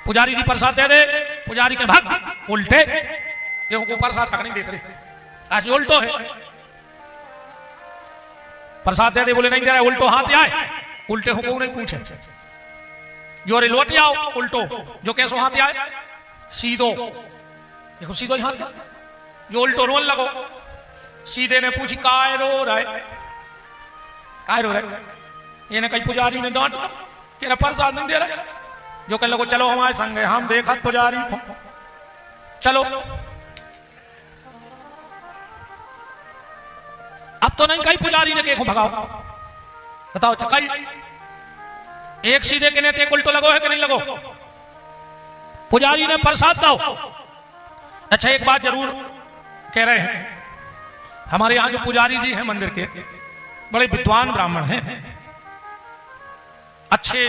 पुजारी जी प्रसाद दे दे, पुजारी के भक्त उल्टे ये प्रसाद तक नहीं देते रहे, आज उल्टो है। प्रसाद दे दे, बोले नहीं दे रहा, उल्टो हाथ आए, उल्टे हो को नहीं पूछे, जो रे लौट आओ उल्टो, जो कैसो हाथ आए सीधो, देखो सीधो ही हाथ, जो उल्टो रोन लगो, सीधे ने पूछी काय रो रहे, काय रो रहे, ये ने कही पुजारी ने डांट के प्रसाद नहीं दे रहे, जो कह लगो चलो हमारे संग है, हम देखा पुजारी को, चलो। अब तो नहीं कही पुजारी ने को भगाओ, बताओ चकाई एक सीधे के नेते उल्टो लगो है कि नहीं लगो, पुजारी ने प्रसाद दो। अच्छा एक बात जरूर कह रहे हैं, हमारे यहां जो पुजारी जी हैं मंदिर के, बड़े विद्वान ब्राह्मण हैं, अच्छे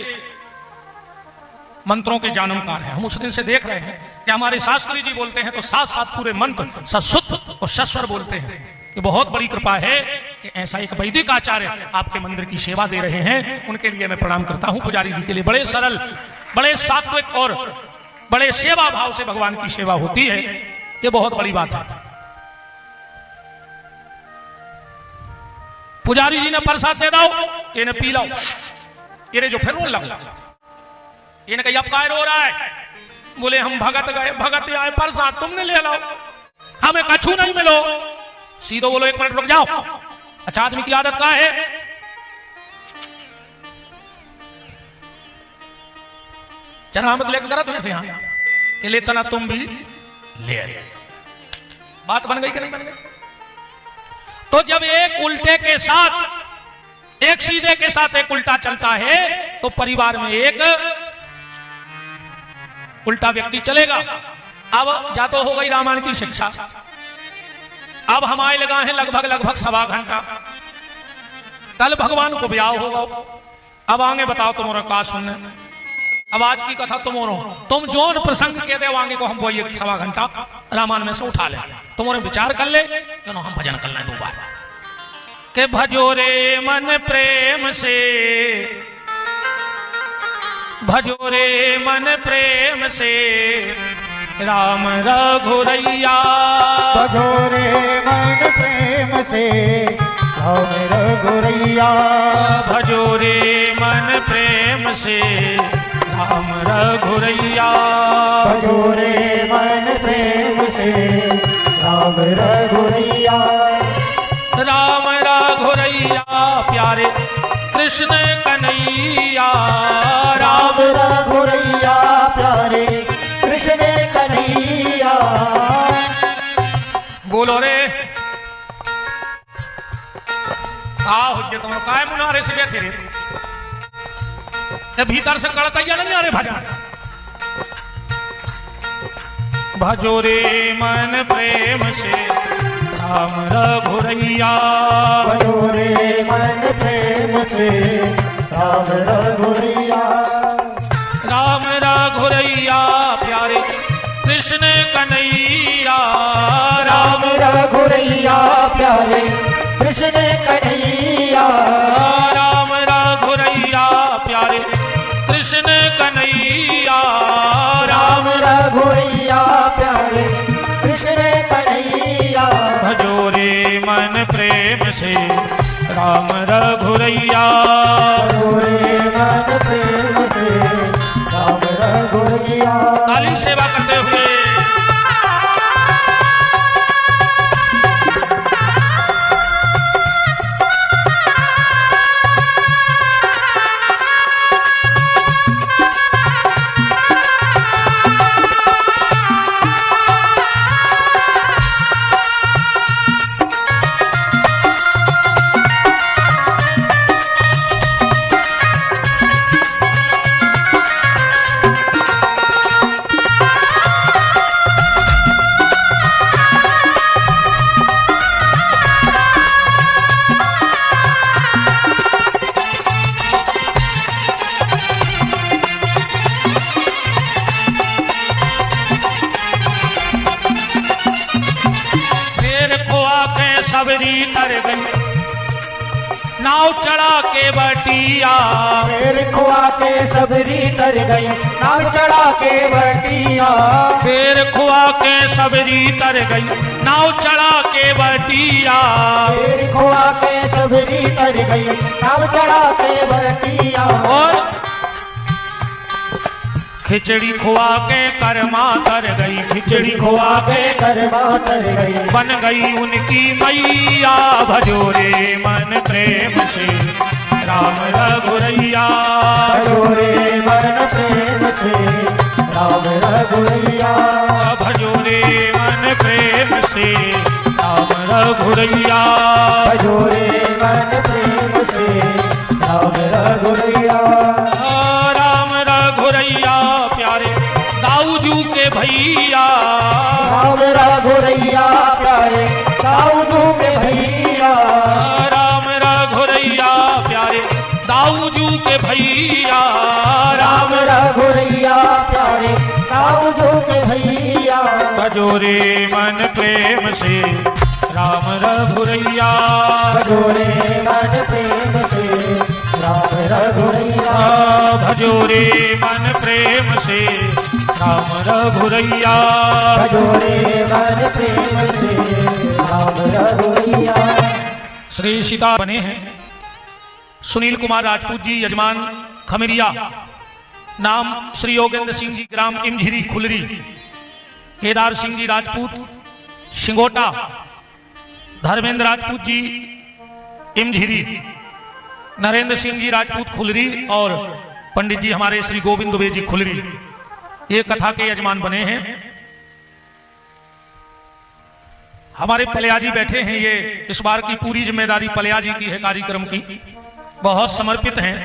मंत्रों के जानकार हैं। हम उस दिन से देख रहे हैं कि हमारे शास्त्री जी बोलते हैं तो साथ साथ पूरे मंत्र सशुद्ध और सस्वर बोलते हैं। ये बहुत बड़ी कृपा है कि ऐसा एक वैदिक आचार्य आपके मंदिर की सेवा दे रहे हैं, उनके लिए मैं प्रणाम करता हूं। पुजारी जी के लिए बड़े सरल, बड़े सात्विक और बड़े सेवा भाव से भगवान की सेवा होती है, ये बहुत बड़ी बात है। पुजारी जी ने प्रसाद दे दो, ये ने पी लो, ये जो फिर लगा, ये ने कही अब काय रो रहा है, बोले हम भगत गए, भगत आए, प्रसाद तुमने ले लो, हमें कछु नहीं मिलो। सीधो बोलो एक मिनट रुक जाओ, अच्छा आदमी की आदत क्या है, चरणामृत लेकर करा तुम्हें यहां कि ले तना तुम भी ले, बात बन गई कि नहीं बन गई। तो जब एक उल्टे के साथ, एक सीधे के साथ एक उल्टा चलता है, तो परिवार में एक उल्टा व्यक्ति चलेगा। अब या तो हो गई रामायण की शिक्षा, अब हमारे लगा है लगभग 1.25 घंटा, कल भगवान को ब्याह होगा। अब आगे बताओ तुम्हारा का सुनने, अब आज की कथा तुम जोन प्रसंग के दे आगे को हम वो 1.25 घंटा रामायण में से उठा ले, तुम्हारे विचार कर ले, क्यों हम भजन कर लें 2 बार के भजो रे मन प्रेम से, भजो रे मन प्रेम से राम रघुरैया, भजो रे मन प्रेम से राम रघुरैया, भजो रे मन प्रेम से राम रघुरैया, भजो रे मन प्रेम से राम रघुरैया, राम रघुरैया प्यारे कृष्ण कन्हैया, राम रघुरैया प्यारे कृष्ण कन्हैया। बोलो रे तुम काय मुनारे से बैठे रे, भीतर से कड़ता या नहीं आ रे भजन। भजो रे मन प्रेम से राम रघुरैया, भजो रे मन प्रेम से राम रघुरैया, राम रघुरैया प्यारे कृष्ण कन्हैया, राम रघुरैया प्यारे कृष्ण कन्हैया, राम रघुरैया प्यारे कृष्ण कन्हैया, राम रघुरैया प्यारे कृष्ण कन्हैया। भजो रे मन प्रेम से राम रघुरैया, भजो रे मन प्रेम से राम रघुरैया। काली सेवा करते हुए नाव चढ़ा के बटिया। फिर खुआ के सबरी तर गई नाव चढ़ा के बटिया। फिर खुआ के सबरी तर गई नाव चढ़ा के बटिया। फिर खुआ के सबरी तर गई नाव चढ़ा के बटिया। और खिचड़ी खुआ के करमा तर गई। खिचड़ी खुआ के करमा तर गई बन गई उनकी मैया। भजोरे मन प्रेम से राम रघुरैया। भजोरे मन प्रेम से राम रघुरैया। भजोरे मन प्रेम से राम रघुरैया। भजोरे मन प्रेम से राम रघुरैया। राम रघुरैया प्यारे दाऊजू के भैया। राम रघुरैया प्यारे दाऊजू के भैया। राम रघुरैया प्यारे दाऊजू के भैया। राम रघुरैया प्यारे दाऊजू के भैया। भजोरे मन प्रेम से राम रघुरैया। भजोरे मन प्रेम से राम रघुरैया। भजोरे मन प्रेम से राम रघुरैया। भजोरे मन प्रेम से राम रघुरैया। श्री सीता बने हैं सुनील कुमार राजपूत जी, यजमान खमेरिया। नाम श्री योगेंद्र सिंह जी, ग्राम इमझिरी खुलरी। केदार सिंह जी राजपूत सिंगोटा। धर्मेंद्र राजपूत जी इमझिरी। नरेंद्र सिंह जी राजपूत खुलरी। और पंडित जी हमारे श्री गोविंद दुबे जी खुलरी, ये कथा के यजमान बने हैं। हमारे पलिया जी बैठे हैं, ये इस बार की पूरी जिम्मेदारी पलिया जी की है कार्यक्रम की, बहुत समर्पित हैं।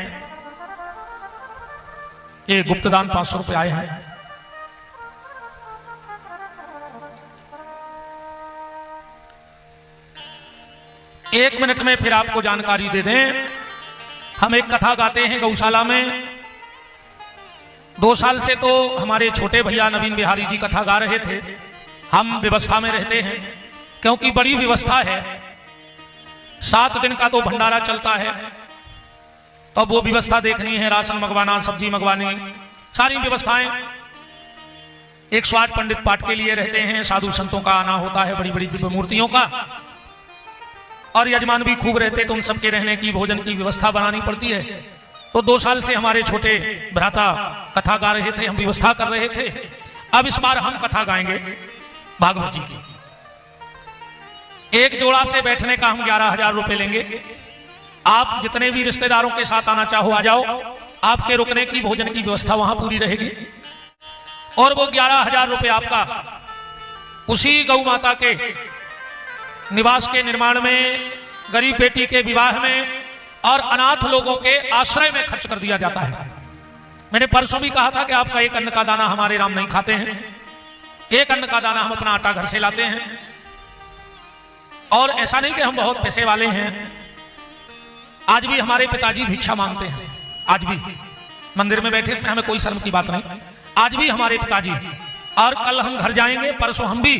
ये गुप्तदान 500 रुपए आए हैं। एक मिनट में फिर आपको जानकारी दे दें, हम एक कथा गाते हैं गौशाला में। 2 साल से तो हमारे छोटे भैया नवीन बिहारी जी कथा गा रहे थे। हम व्यवस्था में रहते हैं क्योंकि बड़ी व्यवस्था है। 7 दिन का तो भंडारा चलता है, तो वो व्यवस्था देखनी है, राशन मंगवाना, सब्जी मंगवानी, सारी व्यवस्थाएं। 108 पंडित पाठ के लिए रहते हैं, साधु संतों का आना होता है, बड़ी बड़ी दिव्य मूर्तियों का। और यजमान भी खूब रहते, तो उन सबके रहने की, भोजन की व्यवस्था बनानी पड़ती है। तो 2 साल से हमारे छोटे भ्राता कथा गा रहे थे, हम व्यवस्था कर रहे थे। अब इस बार हम कथा गाएंगे भागवत जी की। एक जोड़ा से बैठने का हम 11,000 रुपए लेंगे। आप जितने भी रिश्तेदारों के साथ आना चाहो आ जाओ, आपके रुकने की, भोजन की व्यवस्था वहां पूरी रहेगी। और वो 11,000 रुपए आपका उसी गौ माता के निवास के निर्माण में, गरीब बेटी के विवाह में और अनाथ लोगों के आश्रय में खर्च कर दिया जाता है। मैंने परसों भी कहा था कि आपका एक अन्न का दाना हमारे राम नहीं खाते हैं। एक अन्न का दाना हम अपना आटा घर से लाते हैं। और ऐसा नहीं कि हम बहुत पैसे वाले हैं। आज भी हमारे पिताजी भिक्षा मांगते हैं, आज भी मंदिर में बैठे, इसमें हमें कोई शर्म की बात नहीं। आज भी हमारे पिताजी, और कल हम घर जाएंगे, परसों हम भी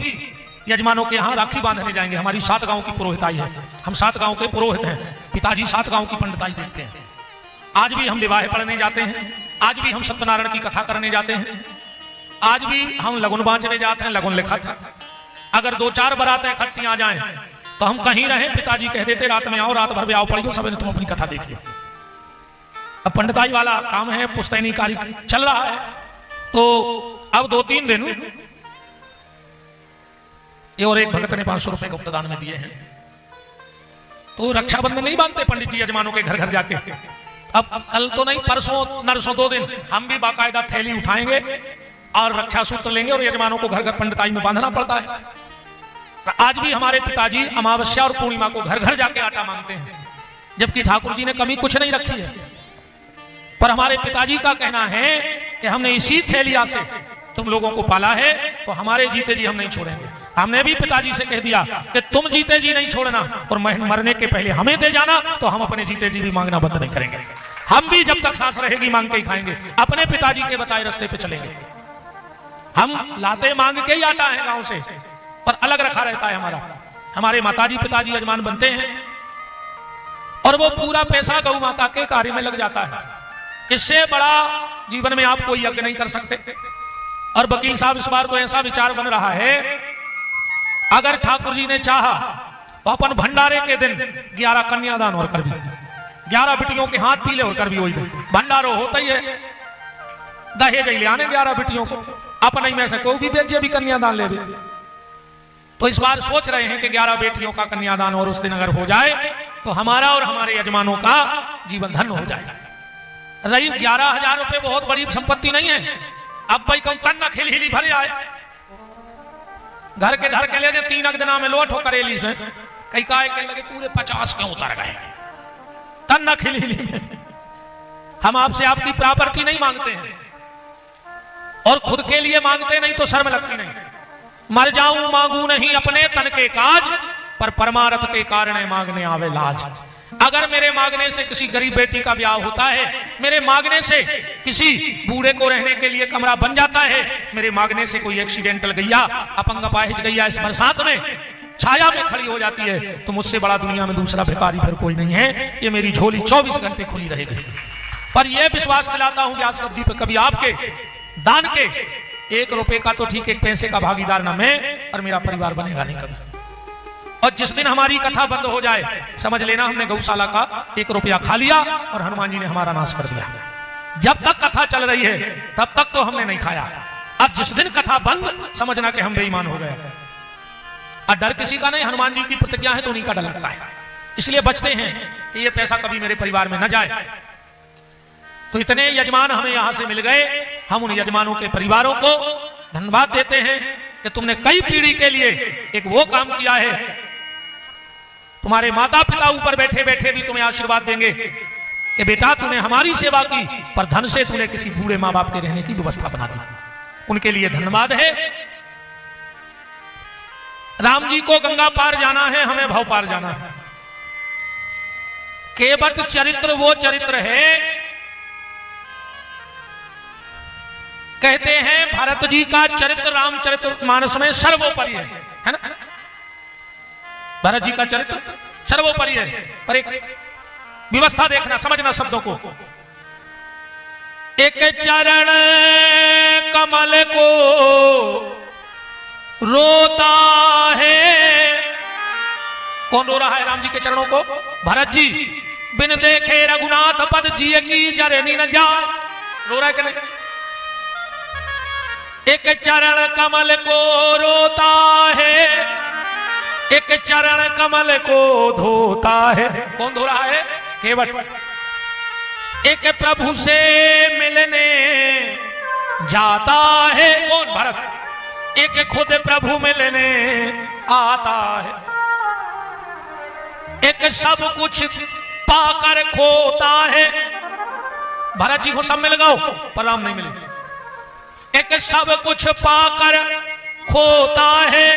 यजमानों के यहाँ राखी बांधने जाएंगे। हमारी 7 गांव की पुरोहिताई है, हम 7 गांव के पुरोहित हैं। पिताजी 7 गांव की पंडिताई देखते हैं। आज भी हम विवाह पढ़ने जाते हैं, आज भी हम सत्यनारायण की कथा करने जाते हैं, आज भी हम लगुन बांचने जाते हैं, लगुन लिखा था। अगर 2-4 बारातें इकट्ठी आ जाएं तो हम कहीं रहें, पिताजी कह देते रात में आओ, रात भर भी आओ पड़ियो, सवेरे तुम अपनी कथा देखिए। अब पंडिताई वाला काम है, पुश्तैनी कार्य चल रहा है। तो अब 2-3 दिन ये, और एक भगत ने 500 रुपए गुप्तदान में दिए हैं। तो रक्षाबंधन नहीं बांधते पंडित जी यजमानों के घर घर जाके। अब कल तो नहीं, परसों नरसों 2 दिन हम भी बाकायदा थैली उठाएंगे और रक्षा सूत्र लेंगे और यजमानों को घर घर पंडिताई में बांधना पड़ता है। आज भी हमारे पिताजी अमावस्या और पूर्णिमा को घर घर जाके आटा मांगते हैं, जबकि ठाकुर जी ने कमी कुछ नहीं रखी है। पर हमारे पिताजी का कहना है कि हमने इसी थैलिया से तुम लोगों को पाला है, तो हमारे जीते जी हम नहीं छोड़ेंगे। हमने भी पिताजी से कह दिया कि तुम जीते जी नहीं छोड़ना, और मरने के पहले हमें दे जाना, तो हम अपने जीते जी भी मांगना बंद नहीं करेंगे। हम भी जब तक सांस रहेगी मांग के ही खाएंगे, अपने पिताजी के बताए रास्ते पे चलेंगे। हम लाते मांग के ही आटा है गांव से, पर अलग रखा रहता है हमारा। हमारे माताजी पिताजी यजमान बनते हैं और वो पूरा पैसा गौ माता के कार्य में लग जाता है। इससे बड़ा जीवन में आप कोई यज्ञ नहीं कर सकते। और वकील साहब इस बार तो ऐसा विचार बन रहा है, अगर ठाकुर जी ने चाहा तो अपन भंडारे के दिन 11 कन्यादान और कर भी, 11 बिटियों के हाथ पीले और कर भी वही भंडारो होता ही है, दहेज ले आने 11 बिटियों को, अपने में से कोई भी बेचे भी कन्यादान ले भी। तो इस बार सोच रहे हैं कि 11 बेटियों का कन्यादान और उस दिन अगर हो जाए तो हमारा और हमारे यजमानों का जीवन धन्य हो जाए। रही 11,000 रुपए बहुत बड़ी संपत्ति नहीं है। अब भाई कौन तन्ना खिल हिली भर आए, घर के धर के ले जे 3 दिना में लोट हो करेली से कई काय के लगे पूरे 50 के उतर गए तन्ना खिल हिली में। हम आपसे आपकी प्रॉपर्टी नहीं मांगते हैं और खुद के लिए मांगते नहीं तो शर्म लगती नहीं। मर जाऊं मांगू नहीं अपने तन के काज, पर परमार्थ के कारण मांगने आवे लाज। अगर मेरे मांगने से किसी गरीब बेटी का ब्याह होता है, मेरे मांगने से किसी बूढ़े को रहने के लिए कमरा बन जाता है, मेरे मांगने से कोई एक्सीडेंटल गैया अपंग अपाहिज गैया इस बरसात में छाया में खड़ी हो जाती है, तो मुझसे बड़ा दुनिया में दूसरा भिखारी फिर कोई नहीं है। ये मेरी झोली 24 घंटे खुली रहेगी। पर यह विश्वास दिलाता हूं व्यास गद्दी पर कभी आपके दान के 1 रुपए का तो ठीक 1 पैसे का भागीदार ना मैं और मेरा परिवार बनेगा नहीं कभी। और जिस दिन हमारी कथा बंद हो जाए समझ लेना हमने गौशाला का 1 रुपया खा लिया और हनुमान जी ने हमारा नाश कर दिया। जब तक कथा चल रही है तब तक तो हमने नहीं खाया। अब जिस दिन कथा बंद समझना कि हम बेईमान हो गए। और डर किसी का नहीं, हनुमान जी की प्रतिज्ञा है तो उन्हीं का डर लगता है, इसलिए बचते हैं कि ये पैसा कभी मेरे परिवार में न जाए। तो इतने यजमान हमें यहां से मिल गए, हम उन यजमानों के परिवारों को धन्यवाद देते हैं कि तुमने कई पीढ़ी के लिए एक वो काम किया है। तुम्हारे माता पिता ऊपर बैठे बैठे भी तुम्हें आशीर्वाद देंगे कि बेटा तूने हमारी सेवा की, पर धन से तूने किसी बूढ़े मां बाप के रहने की व्यवस्था बना दी। उनके लिए धन्यवाद है। राम जी को गंगा पार जाना है, हमें भव पार जाना है। केवट चरित्र वो चरित्र है, कहते हैं भरत जी का चरित्र रामचरित मानस में सर्वोपरि है ना। भरत जी का चरित्र सर्वोपरि है, पर एक व्यवस्था देखना, समझना शब्दों को। एक चरण कमल को रोता है, कौन रो रहा है राम जी के चरणों को? भरत जी। बिन देखे रघुनाथ पद जिय की जरनी न जाए, रो रहा है कि नहीं? एक चरण कमल को रोता है, एक चरण कमल को धोता है। कौन धो रहा है? केवट। एक प्रभु से मिलने जाता है, कौन? भरत। एक खुद प्रभु मिलने आता है, एक सब कुछ पाकर खोता है। भरत जी को सब मिल गए पर राम नहीं मिले। एक सब कुछ पाकर खोता है,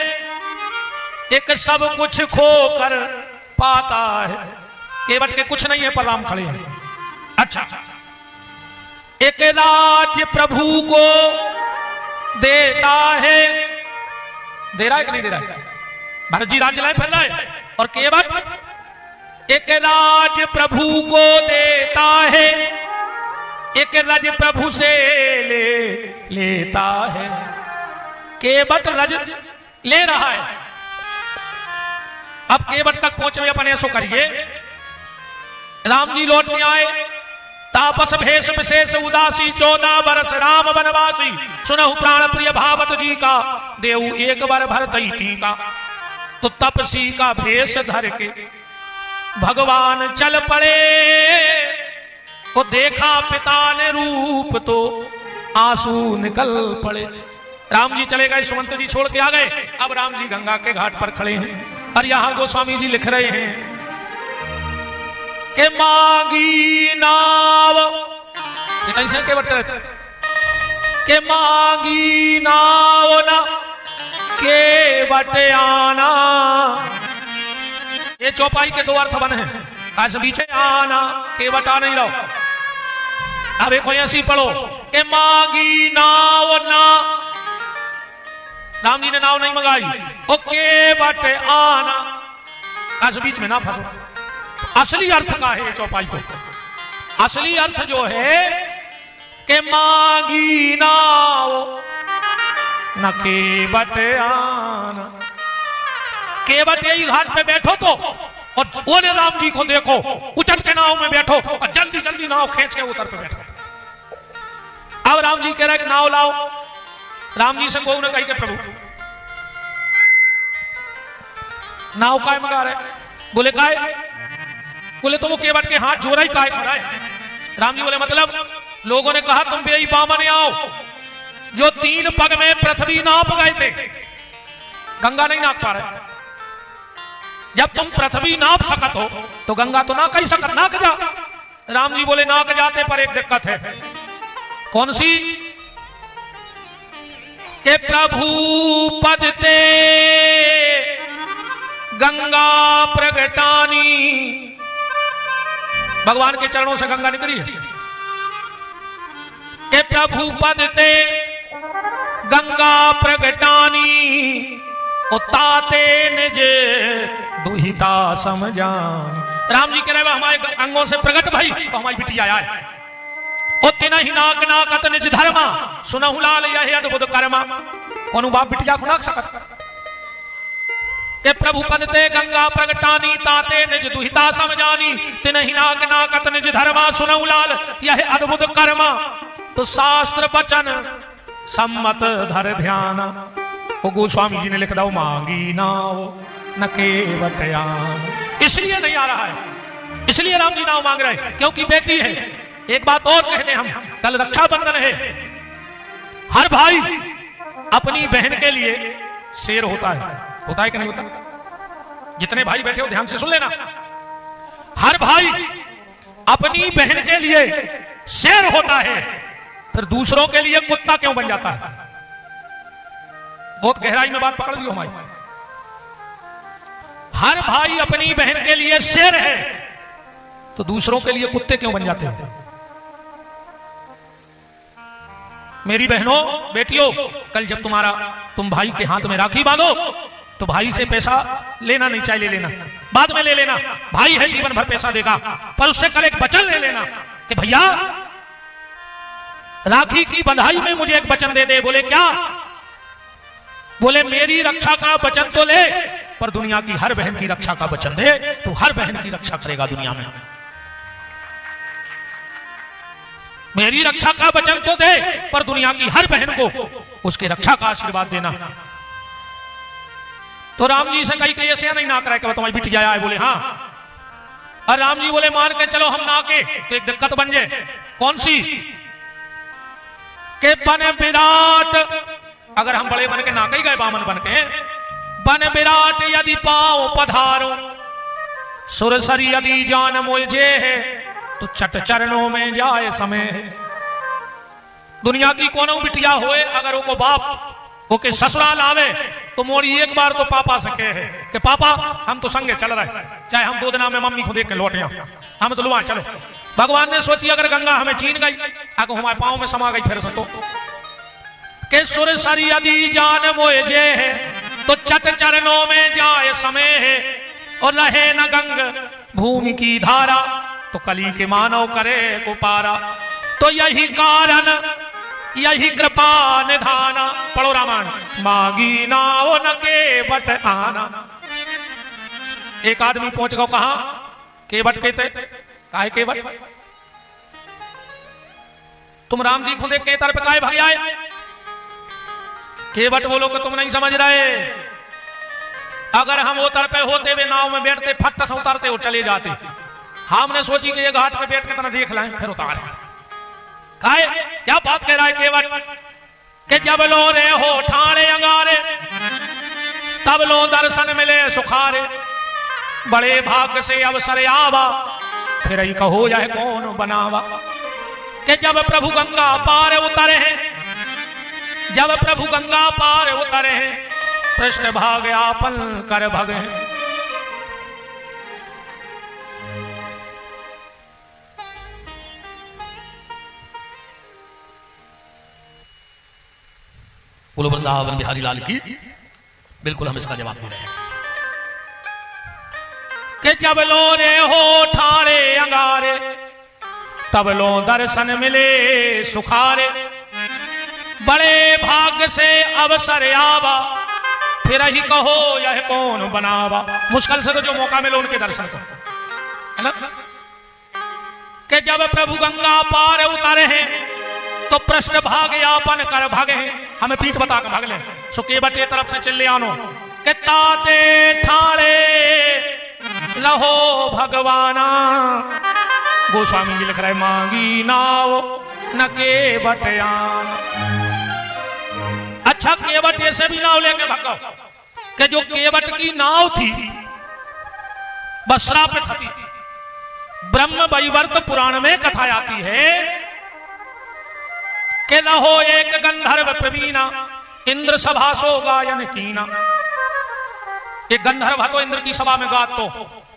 एक सब कुछ खोकर पाता है। केवट के कुछ नहीं है पर राम खड़े हैं। अच्छा, एक राज प्रभु को देता है, दे रहा है कि नहीं दे रहा है? भरत जी राज लाए फिर रहा है, और केवट एक राज प्रभु को देता है, एक रज प्रभु से लेता है। केवट रज ले रहा है। अब केवट तक पहुंचे अपन ऐसो करिए, राम जी लौट के आए, तापस भेष विशेष उदासी 14 वर्ष राम वनवासी, सुनहु प्राण प्रिय भावत जी का, देऊ एक बार भरत ही का। तो तपसी का भेष धर के भगवान चल पड़े, तो देखा पिता ने रूप तो आंसू निकल पड़े। राम जी चले गए, सुमंत जी छोड़ के आ गए। अब राम जी गंगा के घाट पर खड़े हैं और यहां गोस्वामी जी लिख रहे हैं कि मांगी नाव, कैसे के बरत रहते कि मांगी नाव ना के बटे आना। ये चौपाई के 2 अर्थ बने हैं। आज बीचे आना के बटा नहीं रहो। अब एक ऐसी पढ़ो कि मांगी नाव ना, राम जी ने नाव नहीं मंगाई, ओ के बटे आना। आज बीच में ना फंसो। असली अर्थ का है ये चौपाई को। असली अर्थ जो है कि मांगी नाव न केवट आना। केवट यही घाट पे बैठो तो और वो राम जी को देखो, उचट के नाव में बैठो और जल्दी जल्दी नाव खींच के उतर पे बैठो। अब राम जी कह रहे नाव लाओ। राम जी से को ने कही के प्रभु नाव काय मंगा रहे? बोले काय? बोले तो वो केवट के हाथ जोड़ा ही काय खड़ा है। राम जी बोले मतलब? लोगों ने कहा तुम बेई बामन आओ जो 3 पग में पृथ्वी नाप गए थे, गंगा नहीं नाप पा रहे। जब तुम पृथ्वी नाप सकत हो तो गंगा तो ना कही सकत, नाक जा। राम जी बोले नाक जाते पर एक दिक्कत है। कौन सी? के प्रभु पद ते गंगा प्रगटानी। भगवान के चरणों से गंगा निकली है। के प्रभु पद ते गंगा प्रगटानी ताते निज दुहिता समझान। राम जी कह रहे हमारे अंगों से प्रकट भाई तो हमारी बिटिया आए। तिन ही नाक नाकत निज धर्मा सुनहु लाल यह अद्भुत कर्मा। कौन बाप बिटिया को नाक सकत? के प्रभु पद ते गंगा प्रगटानी ताते निज दुहिता समझानी। तिन ही नाक नाकत निज धर्मा सुनहु लाल यह अद्भुत कर्मा। तो शास्त्र वचन सम्मत धर ध्यान। वो गोस्वामी जी ने लिख दो मांगी नाव न केवट आन। इसलिए नहीं आ रहा है, इसलिए राम जी नाव मांग रहे क्योंकि बेटी है। एक बात और कह दें हम, कल रक्षाबंधन है। हर भाई अपनी बहन के लिए शेर होता है कि नहीं होता? जितने भाई बैठे हो ध्यान से सुन लेना। हर भाई अपनी बहन के लिए शेर होता है, फिर दूसरों के लिए कुत्ता क्यों बन जाता है? बहुत गहराई में बात पकड़ ली हमारी। हर भाई अपनी बहन के लिए शेर है तो दूसरों के लिए कुत्ते क्यों बन जाते हैं? मेरी बहनों बेटियों, कल जब तुम भाई के हाथ में राखी बांधो तो भाई से पैसा लेना नहीं, चाहे ले लेना, बाद में ले लेना। भाई है जीवन भर पैसा देगा, पर उससे कल एक वचन ले लेना कि भैया राखी की बंधाई में मुझे एक वचन दे दे। बोले क्या? बोले मेरी रक्षा का वचन तो ले, पर दुनिया की हर बहन की रक्षा का वचन दे, तो हर बहन की रक्षा करेगा दुनिया में। मेरी रक्षा का वचन तो दे, पर दुनिया की हर बहन को उसके रक्षा का आशीर्वाद देना। तो राम जी से कही कि ऐसे नहीं ना कराए कि तुम्हारी बिटिया आए। बोले हाँ। और राम जी बोले मान के चलो हम ना के तो एक दिक्कत बन जाए। कौन सी? के बन विराट, अगर हम बड़े बन के ना कही गए बामन बन के, बन विराट यदि पाओ पधारो सुरसरी यदि जान मुझे है तो चट चरणों में जाए समय। दुनिया की कोनो बिटिया होए अगर वो को बाप वो के ससुराल आवे तो मोरी एक बार तो पापा से कहे कि पापा हम तो संगे चल रहे, चाहे हम 2 दिन में मम्मी को देख के लौटे हम तो लुआ चलो। भगवान ने सोची अगर गंगा हमें चीन गई, अगर हमारे पांव में समा गई फिर से तो के सुरसरी यदि जान मुझे है तो चट चरणों में जाए समय है। और रहे न गंग भूमि की धारा तो कली के मानव करे कुपारा। तो यही कारण यही कृपा निधाना। पढ़ो रामायण। मांगी नाव न केवट आना। एक आदमी पहुंच गया कहां? केवट कहते काहे केवट? तुम राम जी खुदे के तरफ काहे भाग आए? केवट बोलो कि तुम नहीं समझ रहे। अगर हम उतर पे होते हुए नाव में बैठते फट से उतरते और चले जाते। हमने सोची कि ये घाट पे बैठ के तना देख लें फिर उतारे। काहे? क्या बात कह रहा है केवट? कि जब लो रे हो ठाणे अंगारे तब लो दर्शन मिले सुखारे। बड़े भाग्य से अवसर आवा फिर ही कहो यह कौन बनावा। कि जब प्रभु गंगा पार उतरे हैं, जब प्रभु गंगा पार उतरे हैं पृष्ठ भाग आपन कर भगे। बोलो वृंदावन बिहारी लाल की। बिल्कुल हम इसका जवाब दे रहे हैं। कि जब लो रे हो ठाणे अंगारे, तब लो दर्शन मिले सुखारे। बड़े भाग्य से अवसर आवा, फिर ही कहो यह कौन बनावा। मुश्किल से तो जो मौका मिले उनके दर्शन को, है ना। कि जब प्रभु गंगा पार उतारे हैं, तो पृष्ठ भाग यापन कर भागे हैं। हमें पीठ बता कर भाग ले। सो केवटे तरफ से चिल्ले आनो कि ताते ठाणे लहो भगवाना। गोस्वामी जी लिख रहे मांगी नाव न केवट आना। अच्छा केवट ऐसे भी नाव लेके भागो कि जो केवट की नाव थी बस श्रापित थी। ब्रह्म वैवर्त पुराण में कथा आती है कि लहो एक गंधर्व प्रवीणा, इंद्र सभा सो गायन कीना। एक गंधर्व तो इंद्र की सभा में गात, तो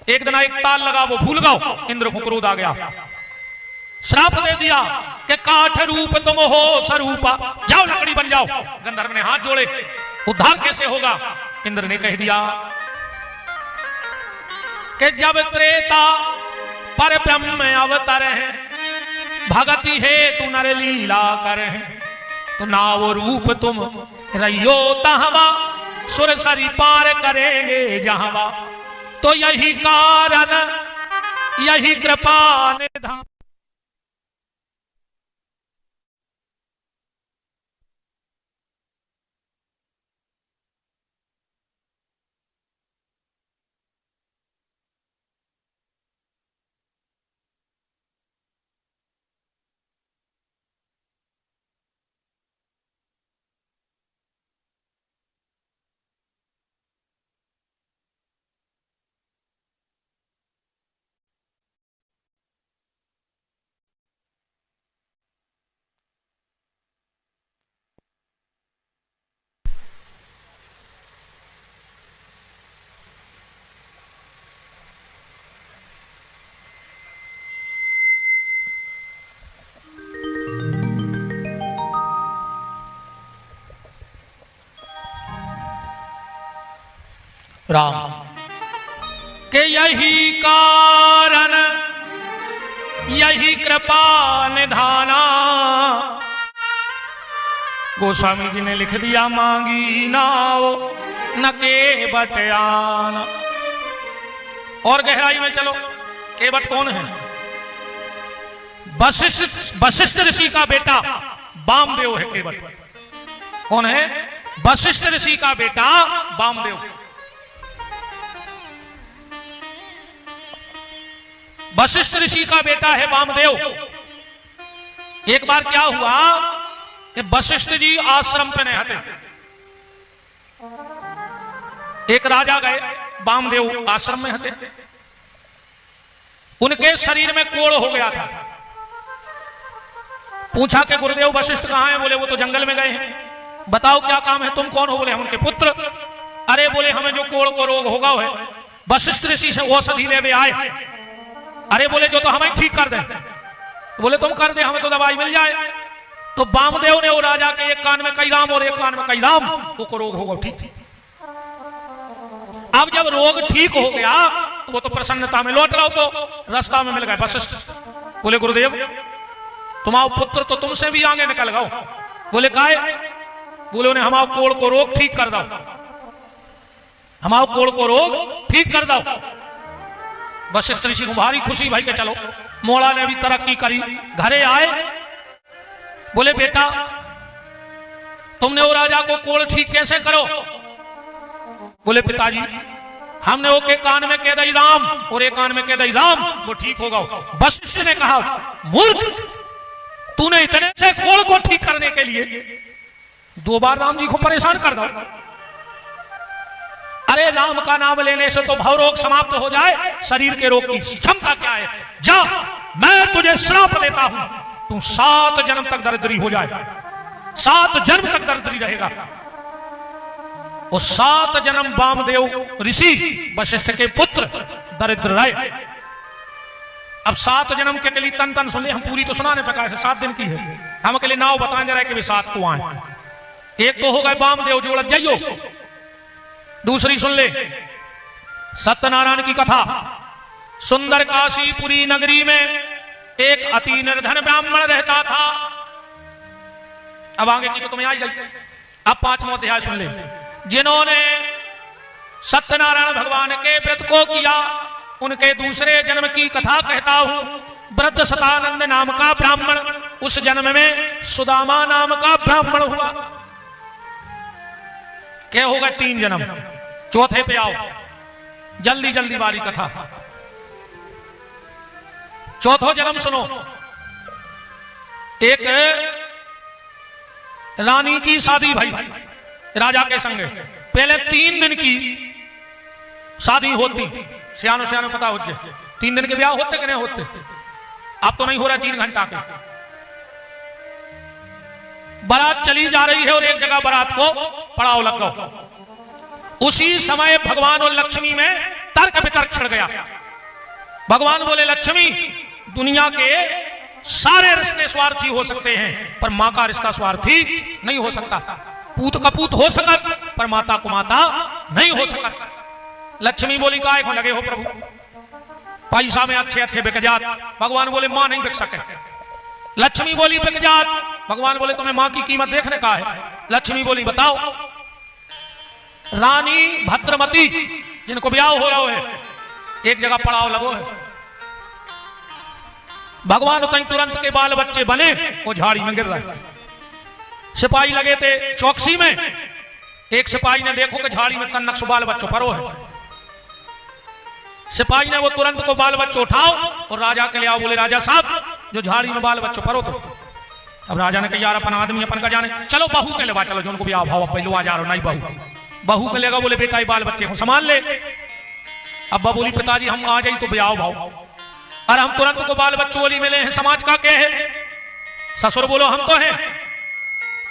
एक दिन एक ताल लगा, वो भूल गया, इंद्र को क्रोध आ गया, श्राप दे दिया कि काठ रूप तुम हो स्वरूपा, जाओ लकड़ी बन जाओ। गंधर्व ने हाथ जोड़े, उद्धार कैसे होगा? इंद्र ने कह दिया कि जब त्रेता पर ब्रह्म अवतर है, भगति है तू नर लीला करे। तो नाव रूप तुम रहियो तहवा, सुर सरी पार करेंगे जहवा। तो यही कारण यही कृपा निधान। राम के यही कारण यही कृपा निधाना। गोस्वामी जी ने लिख दिया मांगी नाव न केवट आना। और गहराई में चलो, केवट कौन है? वशिष्ठ ऋषि का बेटा वामदेव है केवट। कौन है? वशिष्ठ ऋषि का बेटा वामदेव। वशिष्ठ ऋषि का बेटा है वामदेव। एक बार क्या हुआ कि वशिष्ठ जी आश्रम पे नहीं हते। एक राजा गए, वामदेव आश्रम में हते। उनके शरीर में कोढ़ हो गया था। पूछा कि गुरुदेव वशिष्ठ कहां हैं? बोले वो तो जंगल में गए हैं। बताओ क्या काम है? तुम कौन हो? बोले हम उनके पुत्र। अरे बोले हमें जो कोढ़ को रोग होगा है, वशिष्ठ ऋषि से औषधि लेवे आए। अरे बोले जो तो हमें ठीक कर दे। बोले तुम कर दे, हमें तो दवाई मिल जाए। तो वामदेव ने वो राजा के एक कान में कई राम और एक कान में कई राम, वो रोग होगा ठीक। अब जब रोग ठीक हो गया तो वो तो प्रसन्नता में लौट रहा। तो रास्ता में मिल गए वशिष्ठ। बोले गुरुदेव तुम्हारा पुत्र तो तुमसे भी आगे निकल गए। बोले काहे? बोले उन्हें हमारे कोढ़ को रोग ठीक कर दो, हमारे कोढ़ को रोग ठीक कर दो। वशिष्ठ ऋषि को भारी खुशी भाई के चलो। मोड़ा ने भी तरक्की करी, घरे आए। बोले बेटा तुमने वो राजा को कोढ़ ठीक कैसे करो? बोले पिताजी हमने वो के कान में कह दई राम और एक कान में कह दई राम, वो ठीक होगा। वशिष्ठ ने कहा मूर्ख, तूने इतने से कोढ़ को ठीक करने के लिए 2 बार राम जी को परेशान कर दो। अरे राम का नाम लेने से तो भव रोग समाप्त हो जाए, शरीर के रोग की क्षमता क्या है? जा मैं तुझे श्राप देता हूं, तू 7 जन्म तक दरिद्री हो जाए, 7 जन्म तक दरिद्री रहेगा। वो 7 जन्म वामदेव ऋषि वशिष्ठ के पुत्र दरिद्र रहे। अब 7 जन्म के लिए तन तन सुन ले, हम पूरी तो सुनाने पर 7 दिन की है। हम के लिए नाव बताएं जरा कि भी 7 को आए। एक तो हो गए वामदेव जोड़ जाइयो। दूसरी सुन ले सत्यनारायण की कथा। सुंदर काशीपुरी नगरी में एक अति निर्धन ब्राह्मण रहता था। अब आगे की तो तुम्हें आई गई। अब 5वां अध्याय सुन ले। जिन्होंने सत्यनारायण भगवान के व्रत को किया उनके दूसरे जन्म की कथा कहता हूं। वृद्ध सतानंद नाम का ब्राह्मण, उस जन्म में सुदामा नाम का ब्राह्मण हुआ। क्या होगा? 3 जन्म। चौथे पे आओ, जल्दी जल्दी वाली कथा। चौथा जन्म सुनो। एक रानी की शादी भई राजा के संगे। पहले 3 दिन की शादी होती। सियानो सियानो पता हो जाए 3 दिन के ब्याह होते कि नहीं होते? अब तो नहीं हो रहा 3 घंटा के। बारात चली जा रही है और एक जगह बारात को पड़ाव लग गया। उसी समय भगवान और लक्ष्मी में तर्क वितर्क छिड़ गया। भगवान बोले, लक्ष्मी, दुनिया के सारे रिश्ते स्वार्थी हो सकते हैं पर मां का रिश्ता स्वार्थी नहीं हो सकता। पूत का पूत हो सकत पर माता को माता नहीं हो सकत। लक्ष्मी बोली, काय को लगे हो प्रभु? पैसा में अच्छे अच्छे बिक जात। भगवान बोले, मां नहीं बिक सके। लक्ष्मी बोली, बिक जात। भगवान बोले, तुम्हें मां की कीमत देखने का है? लक्ष्मी बोली, बताओ। रानी भद्रमती जिनको ब्याह हो रहा है, एक जगह पड़ाव लगो है। भगवान कहीं तुरंत के बाल बच्चे बने, वो झाड़ी में गिर रहे। सिपाही लगे थे चौकसी में। एक सिपाही ने देखो कि झाड़ी में कन्नक सु बाल बच्चों परो है। सिपाही ने वो तुरंत को बाल बच्चों उठाओ और राजा के ले आओ। बोले, राजा साहब, जो झाड़ी में बाल बच्चों परो तो। अब राजा ने कहा, यार अपन आदमी अपन का जाने, चलो बहू के लेवा चलो, जो उनको भी आओ भाव पहलू आ जा रहा नहीं बहू के लेगा। बोले, बेटा ये बाल बच्चे को संभाल ले। अब्बा बोली, पिताजी हम आ जाए तो ब्याह भाव। अरे हम तुरंत को बाल बच्चों वाली मिले हैं, समाज का क्या है? ससुर बोलो हम तो हैं,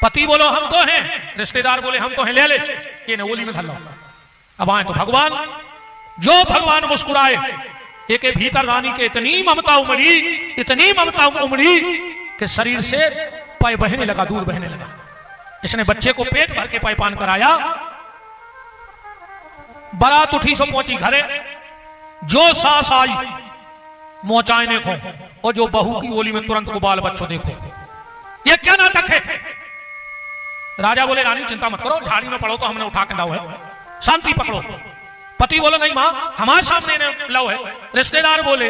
पति बोलो हम तो हैं, रिश्तेदार बोले हम तो हैं, ले ले ये न ओली में धर लो। अब आए तो भगवान, जो भगवान मुस्कुराए, एक भीतर रानी के इतनी ममता उमड़ी कि शरीर से पाय बहने लगा, दूध बहने लगा। इसने बच्चे को पेट भर के पायपान कराया। बारात उठी सो पहुंची घरे। जो सास आई मोचाए देखो, और जो बहू की ओली में तुरंत को बाल बच्चों देखो। ये क्या नाटक है? राजा बोले, रानी चिंता मत करो, झाड़ी में पड़ो तो हमने उठा के लाओ है, शांति पकड़ो। पति बोले, नहीं मां, हमारे सामने लाओ है। रिश्तेदार बोले,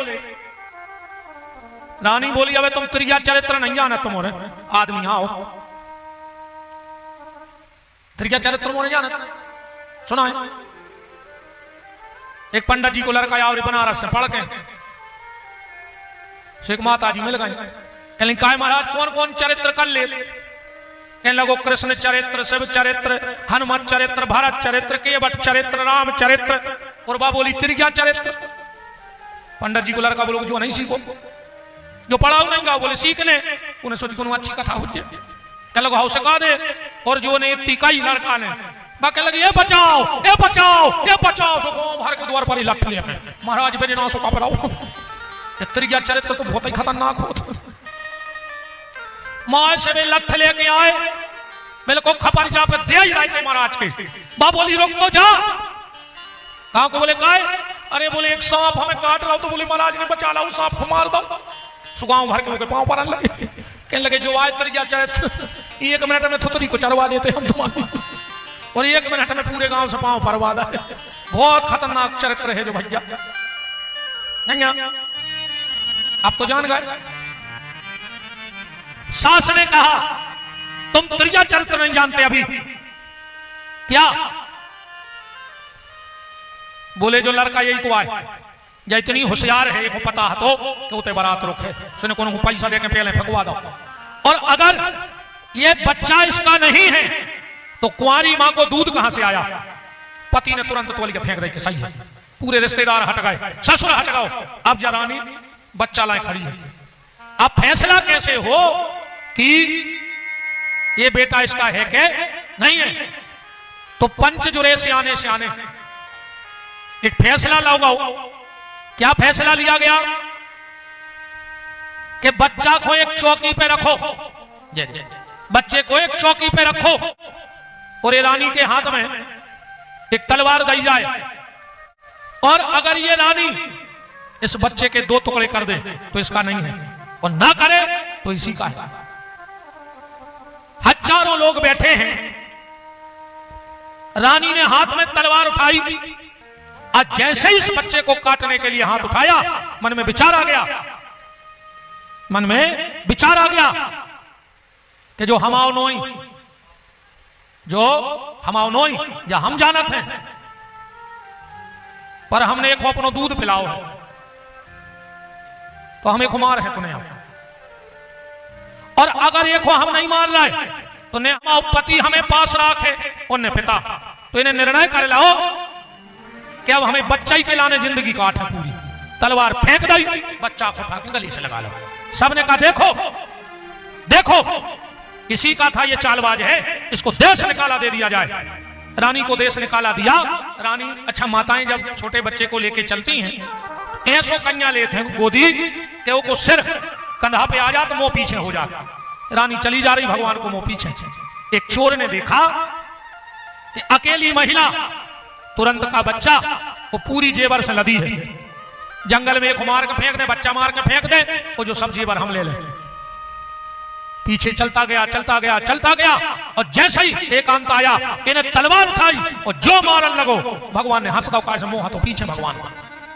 रानी बोली, अबे तुम त्रिया चरित्र नहीं जाना, तुम और आदमी आओ। त्रिया चरित्र मोने जाना सुना है? एक पंडित जी को लड़का आया और बनारस से पढ़ के एक माता जी मिल गई। कहलें, काय महाराज कौन कौन चरित्र कर ले? कहने लगो, कृष्ण चरित्र, शिव चरित्र, हनुमत चरित्र, भरत चरित्र, केवट चरित्र, राम चरित्र। और बा बोली, त्रिया चरित्र। पंडित जी को लड़का बोलो, जो नहीं सीखो, जो पढ़ाओ नहीं गा, बोले सीखने। उन्हें सोची को अच्छी कथा हो जाए, कह लगो हाउ सिखा दे। और जो ने इतनी कई लड़का ने कह लगे, ये बचाओ, ये बचाओ, ये बचाओ। सो गांव भर के द्वार पर ही लठ लिया महाराज बेने ना सो का पढ़ाओ। त्रिया चरित्र तो बहुत ही खतरनाक होता। मां से वे लठ लेके आए, मेरे को खबर जा पे दे ही रहे थे महाराज के। बा बोली, रोक तो जा। कहा को? बोले, काय? अरे बोले, एक सांप हमें काट रहा। तो बोले, महाराज ने बचा ला, सांप को मार दो। सुगांव भर के पांव पर लगे। कहने लगे, जो आए त्रिया चरित्र, 1 मिनट में थुतरी को चढ़वा देते हम तुम्हारी, और 1 मिनट में पूरे गांव से पांव परवा दे। बहुत खतरनाक चरित्र है जो भैया। नहीं आप तो जान गए। सास ने कहा, तुम त्रिया चरित्र नहीं जानते अभी क्या? बोले, जो लड़का यही को आए, या इतनी होशियार है, को पता है तो कि उते बारात रोके, सुने को पैसा देके पहले फकवा दो। और अगर ये बच्चा इसका नहीं है तो कुंवारी मां को दूध कहां से आया? पति ने तुरंत तोल के फेंक दे कि सही है। पूरे रिश्तेदार हट गए, ससुर हट गए। अब जा रानी बच्चा लाए खड़ी है। अब फैसला कैसे हो कि ये बेटा इसका है कि नहीं है? तो पंच जुरे सियाने सियाने एक फैसला लगाओ। क्या फैसला लिया गया कि बच्चा को एक चौकी पे रखो, बच्चे को एक चौकी पे रखो, और ये रानी के हाथ में एक तलवार दी जाए। और अगर ये रानी इस बच्चे के 2 टुकड़े कर दे तो इसका नहीं है, और ना करे तो इसी का है। हजारों लोग बैठे हैं, रानी ने हाथ में तलवार उठाई, आज जैसे ही इस बच्चे को काटने के लिए हाथ उठाया, मन में विचार आ गया, मन में विचार आ गया कि जो हमाओ नोई या हम जानत हैं, पर हमने एक अपनो दूध पिलाओ है तो हमें खुमार है तूने, और अगर एक हम नहीं मार रहे तो ने पति हमें पास राखे और ने पिता, तो इन्हें निर्णय कर लाओ कि अब हमें बच्चा ही के लाने जिंदगी काट है पूरी। तलवार फेंक दी, बच्चा को उठा के गली से लगा लो। सबने कहा देखो देखो, इसी का था ये चालबाज है, इसको देश निकाला दे दिया जाए। रानी को देश निकाला दिया। रानी, अच्छा माताएं जब छोटे बच्चे को लेके चलती हैं, ऐसो कन्या लेते हैं गोदी कि वो सिर कंधा पे आ जा तो मुंह पीछे हो जा। रानी चली जा रही, भगवान को मुंह पीछे। एक चोर ने देखा कि अकेली महिला, तुरंत का बच्चा, वो पूरी जेवर से लदी है, जंगल में एक मार के फेंक दे, बच्चा मार के फेंक दे, वो जो सब जेवर हम ले लें। पीछे चलता गया चलता गया चलता गया, और जैसे ही एक अंत आया, इन्हें तलवार उठाई और जो मारन लगो, भगवान ने हंस दो का मुंह तो पीछे, भगवान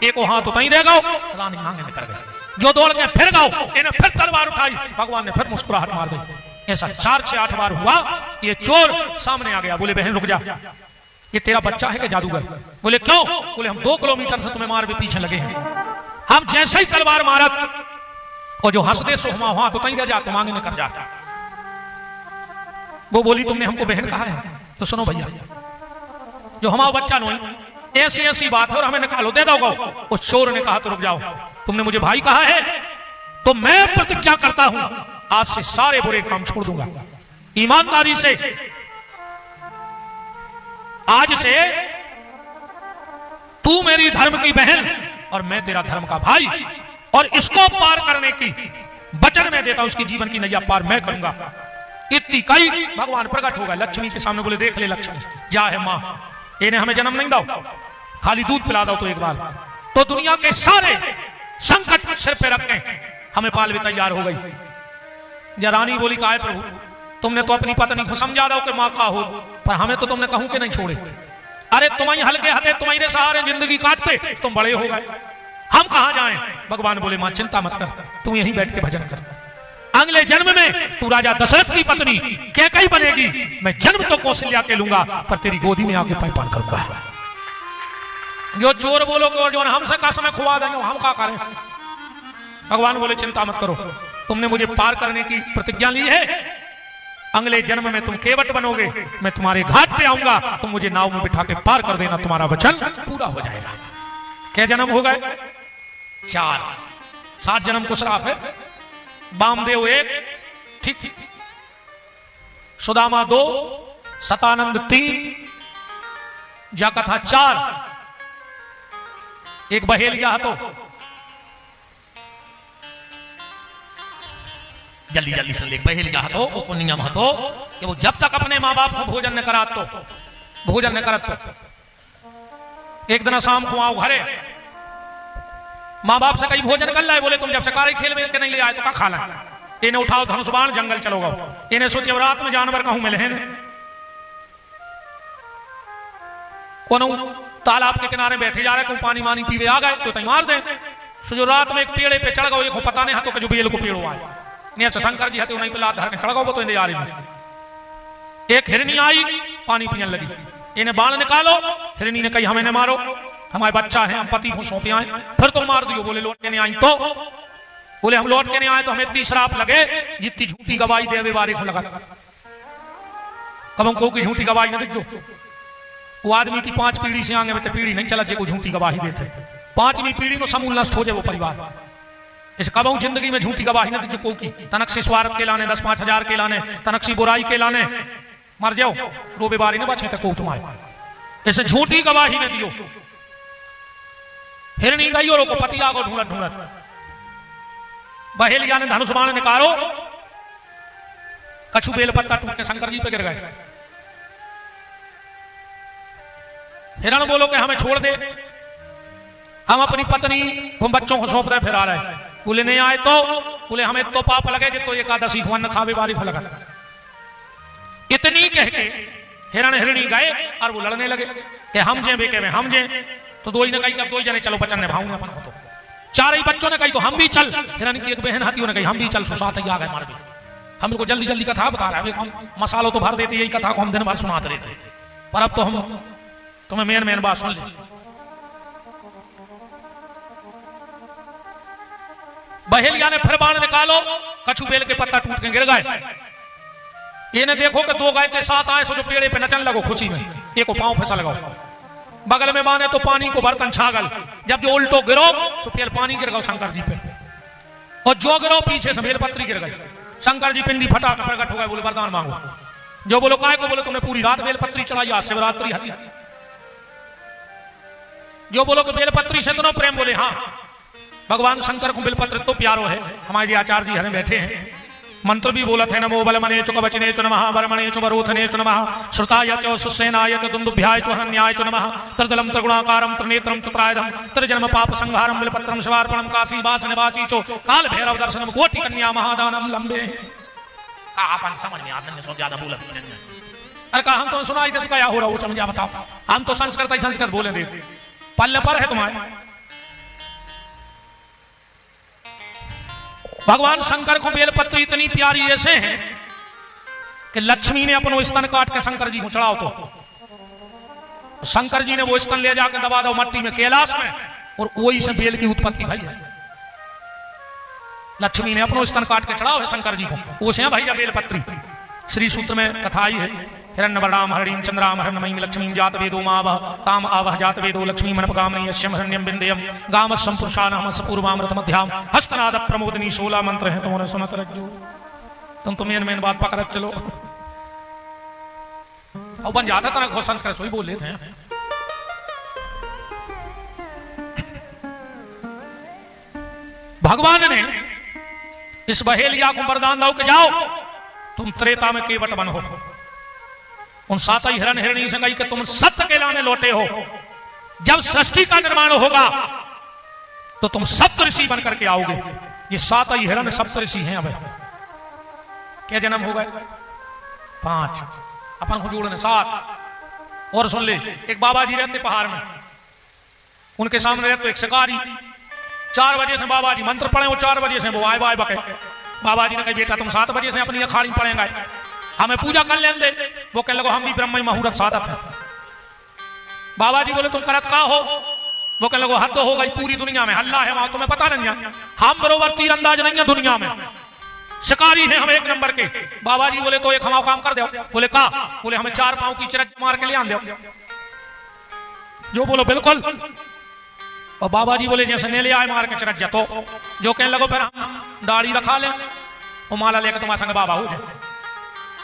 एक हाथ तो नहीं देगा, रानी आगे निकल गई। जो दौड़ के फिर गाओ, इन्हें फिर तलवार उठाई, भगवान ने फिर मुस्कुराहट मार दी। ऐसा 4 से 8 बार हुआ। ये चोर सामने आ गया, बोले बहन रुक जा, ये तेरा बच्चा है कि जादूगर? बोले क्यों? बोले हम 2 किलोमीटर से तुम्हें मार के पीछे लगे हैं, हम जैसे ही तलवार मारत और जो हंस दे सोहमा हुआ तो कहीं रह जा, तुम आगे निकल जा। वो बोली तुमने हमको बहन कहा है, तो सुनो भैया, जो हमारा बच्चा नहीं, ऐसी ऐसी बात है और हमें निकालो, दे दोगे? उस चोर ने कहा तो रुक जाओ, तुमने मुझे भाई कहा है तो मैं प्रतिज्ञा करता हूं आज से सारे बुरे काम छोड़ दूंगा, ईमानदारी से। आज से तू मेरी धर्म की बहन और मैं तेरा धर्म का भाई, और इसको पार करने की वचन मैं देता हूं, उसकी जीवन की नैया पार मैं करूंगा। इतनी कई भगवान प्रकट होगा लक्ष्मी के सामने, बोले देख ले लक्ष्मी, जा है मां, इन्हें हमें जन्म नहीं दो, खाली दूध पिला दो तो एक बार, तो दुनिया के सारे संकट सिर पे रख के हमें पाल भी तैयार हो गई। या रानी बोली का है प्रभु, तुमने तो अपनी पत्नी को समझा दो कि मां का हो, पर हमें तो तुमने कहूं कि नहीं छोड़े। अरे तुम्हारी हल्के हाथे तुम्हारे सहारे जिंदगी काटते, तुम बड़े हो गए, हम कहां जाएं? भगवान बोले मां चिंता मत कर, तू यहीं बैठ के भजन कर, अगले जन्म में तू राजा दशरथ की पत्नी कैकई बनेगी, मैं जन्म तो कौशल्या के लूंगा, पर तेरी गोदी में आके पैपान करूंगा। जो चोर बोलोगे और जो हमसे कसम में खुआ देंगे, हम क्या करें? भगवान बोले चिंता मत करो, तुमने मुझे पार करने की प्रतिज्ञा ली है, अगले जन्म में तुम केवट बनोगे, मैं तुम्हारे घाट पे आऊंगा, तुम मुझे नाव में बिठा के पार कर देना, तुम्हारा वचन पूरा हो जाएगा। क्या जन्म हो गए? 4, 7 जन्म को श्राप है। वामदेव 1, ठीक, सुदामा 2, सतानंद 3, जाकथा 4, एक बहेलिया तो जल्दी जल्दी से देख, बहेलिया तो वो नियम हतो कि वो जब तक अपने माँ बाप को भोजन न करात तो एक दिन शाम को आओ घरे, माँ बाप से कहीं भोजन कर लाए, बोले तुम जब शिकारी खेल में के नहीं ले आए तो क्या खाना? इन्हें उठाओ धनुष बाण, जंगल चलो गो। इन्हें सोचे रात में जानवर कहूं मिले हैं, तालाब के किनारे बैठे जा रहे, कोई पानी मानी पीवे आ गए तो तई मार दे। जो रात में एक पेड़े पे चढ़ गो, एक पता नहीं हाथों के जो बेल को पेड़ो आए, नहीं शंकर जी हते नहीं पे लात धर के चढ़ गो, तो इन्हें आ रही। एक हिरनी आई, पानी पीने लगी, इन्हें बाण निकालो, हिरनी ने कही हमें न मारो, हमारे बच्चा है, हम पति को सौंपे आए, फिर तुम मार दियो। बोले लौट के नहीं आई तो? बोले हम लौट के नहीं आए तो हमें इतनी श्राप लगे जितनी झूठी गवाही देवे बारे को लगा, कब को की झूठी गवाही न दिख जो। वो आदमी की 5 पीढ़ी से आगे में पीढ़ी नहीं चला जो झूठी गवाही देते, 5वीं पीढ़ी में समूल नष्ट हो जाए वो परिवार। इस कबू जिंदगी में झूठी गवाही न दिख जो की, तनक से स्वार्थ के लाने 10-5 हजार के लाने, तनक सी बुराई के लाने मर जाओ, रोबे बारी न बचे तक तुम्हारे, इसे झूठी गवाही न दियो। हिरनी गई और पति आगो ढूंढत ढूंढत, बहेलिया ने धनुष बाण निकालो, कछु बेल पत्ता टूट के शंकर जी पे गिर गए। हिरण बोलो कि हमें छोड़ दे, हम अपनी पत्नी हम बच्चों को सौंप रहे फिर आ रहे, बोले नहीं आए तो बोले हमें तो पाप लगे जो तो एकादशी को अन्न खावे बारी लगा। इतनी कह के हिरण हिरणी गए और वो लड़ने लगे कि हम जे बेके में हम जे, तो दो ही ने कही कि अब दो ही जने चलो बचन निभाऊंगे अपन को। तो चार ही बच्चों ने कही तो हम भी चल, हिरण की एक बहन हाथी ने कही हम भी चल, सुसात ही आ गए मार भी। हम लोग जल्दी जल्दी कथा बता रहे हैं, मसालों तो भर देते यही कथा को हम दिन भर सुनाते रहते, पर अब तो हम तुम्हें मेन मेन बात सुन ली। बहेलिया ने फिर बाण निकालो, कछु बेल के पत्ता टूट के गिर गए। ये ने देखो कि दो गाय के साथ आए सो जो पेड़े पे नचन लगो खुशी में, एक को पांव फिसल गो, बगल में माने तो पानी को बर्तन छागल, जब जो उल्टो गिरो तो फिर पानी गिर गो शंकर जी पे, और जो गिरो पीछे से बेलपत्री गिर गई। शंकर जी पिंडी फटा प्रकट हो गए, बोले वरदान मांगो। जो बोलो काय को, बोले तुमने पूरी रात बेलपत्री चढ़ाई, आज शिवरात्रि हती। जो बोलो कि बेलपत्री से तो प्रेम, बोले हाँ भगवान शंकर को बेलपत्र तो प्यारो है। हमारे आचार्य जी हमें बैठे हैं, मंत्र भी बोलत है, नमो बलमने च कवचने च नमः, वरमणे च वरोधने च नमः, श्रुताय च सुसेनाय च दुन्दुभ्याय च हरण्याय च नमः, त्रिदलं त्रिगुणाकारं त्रिनेत्रं चतुरायुधं त्रिजन्म पाप संहारं बिलपत्रं शिवार्पणं काशी वास निवासी चो काल भैरव दर्शनम कोटि कन्या महादानम लंबे। अपन समझ में आपने सो ज्यादा बोलत नहीं। अरे कहा हम तो सुनाई दे क्या हो रहा वो समझा बताओ, हम तो संस्कृत बोले दे, पल्ले पर है तुम्हारे। भगवान शंकर को बेलपत्र इतनी प्यारी ऐसे है कि लक्ष्मी ने अपनो स्तन काट के शंकर जी को चढ़ाओ, तो शंकर जी ने वो स्तन ले जाकर दबा दो मट्टी में कैलाश में, और वही से बेल की उत्पत्ति भाई है। लक्ष्मी ने अपनो स्तन काट के चढ़ाओ है शंकर जी को, वो से भैया बेलपत्री। श्री सूत्र में कथा आई है, हिरण्यवर्णाम हरिणीं चंद्राम हरणमयीं लक्ष्मीं जात वेदो मावह ताम आवह जात वेदो लक्ष्मी मनपकामनी यस्यं हिरण्यं बिंदेयं गामः संपुरुषानाम सपूर्वामृत मध्याम हस्तनाद प्रमोदिनी 16 मंत्र हैं, तुमने सुनत रज्जो। तुम तो मेन बात पकड़ चलो, और बन जाता था ना संस्कृत सोई बोल लेते हैं। भगवान ने इस बहेलिया को वरदान दो कि जाओ तुम त्रेता में केवट बन हो। उन 7 हिरण हिरणी से कही कि तुम सत्य के लाने लौटे हो, जब सृष्टि का निर्माण होगा तो तुम सप्त ऋषि बन करके आओगे। ये 7 हिरण सप्त ऋषि हैं। अब क्या जन्म हो गए? 5, अपन को जोड़ने 7। और सुन ले, एक बाबा जी रहते पहाड़ में, उनके सामने रहते एक शिकारी। 4 बजे से बाबा जी मंत्र पढ़े, वो 4 बजे से वो आए बाय बके। बाबा जी ने कहा बेटा तुम 7 बजे से अपनी अखाड़ी पढ़ेंगे, हमें पूजा कर लें दे। वो कहने लगो हम भी ब्रह्म मुहूर्त साधत है। बाबा जी बोले तुम करत का हो? वो कहने लगो हद तो हो गई, पूरी दुनिया में हल्ला है वहां तुम्हें पता नहीं है, हम बरोबर तीरंदाज नहीं है दुनिया में, शिकारी हैं हम 1 नंबर के। बाबा जी बोले तो एक हमारा काम कर दो। बोले का? बोले हमें 4 पांव की चिरज मार के ले आन दो। जो बोलो बिल्कुल। और बाबा जी बोले जैसे ने ले आए मार के चिरज तो जो कहने लगो फिर हम दाढ़ी रखा लें, वो माला लेकर तुम्हारे संग बाबा हो जाए।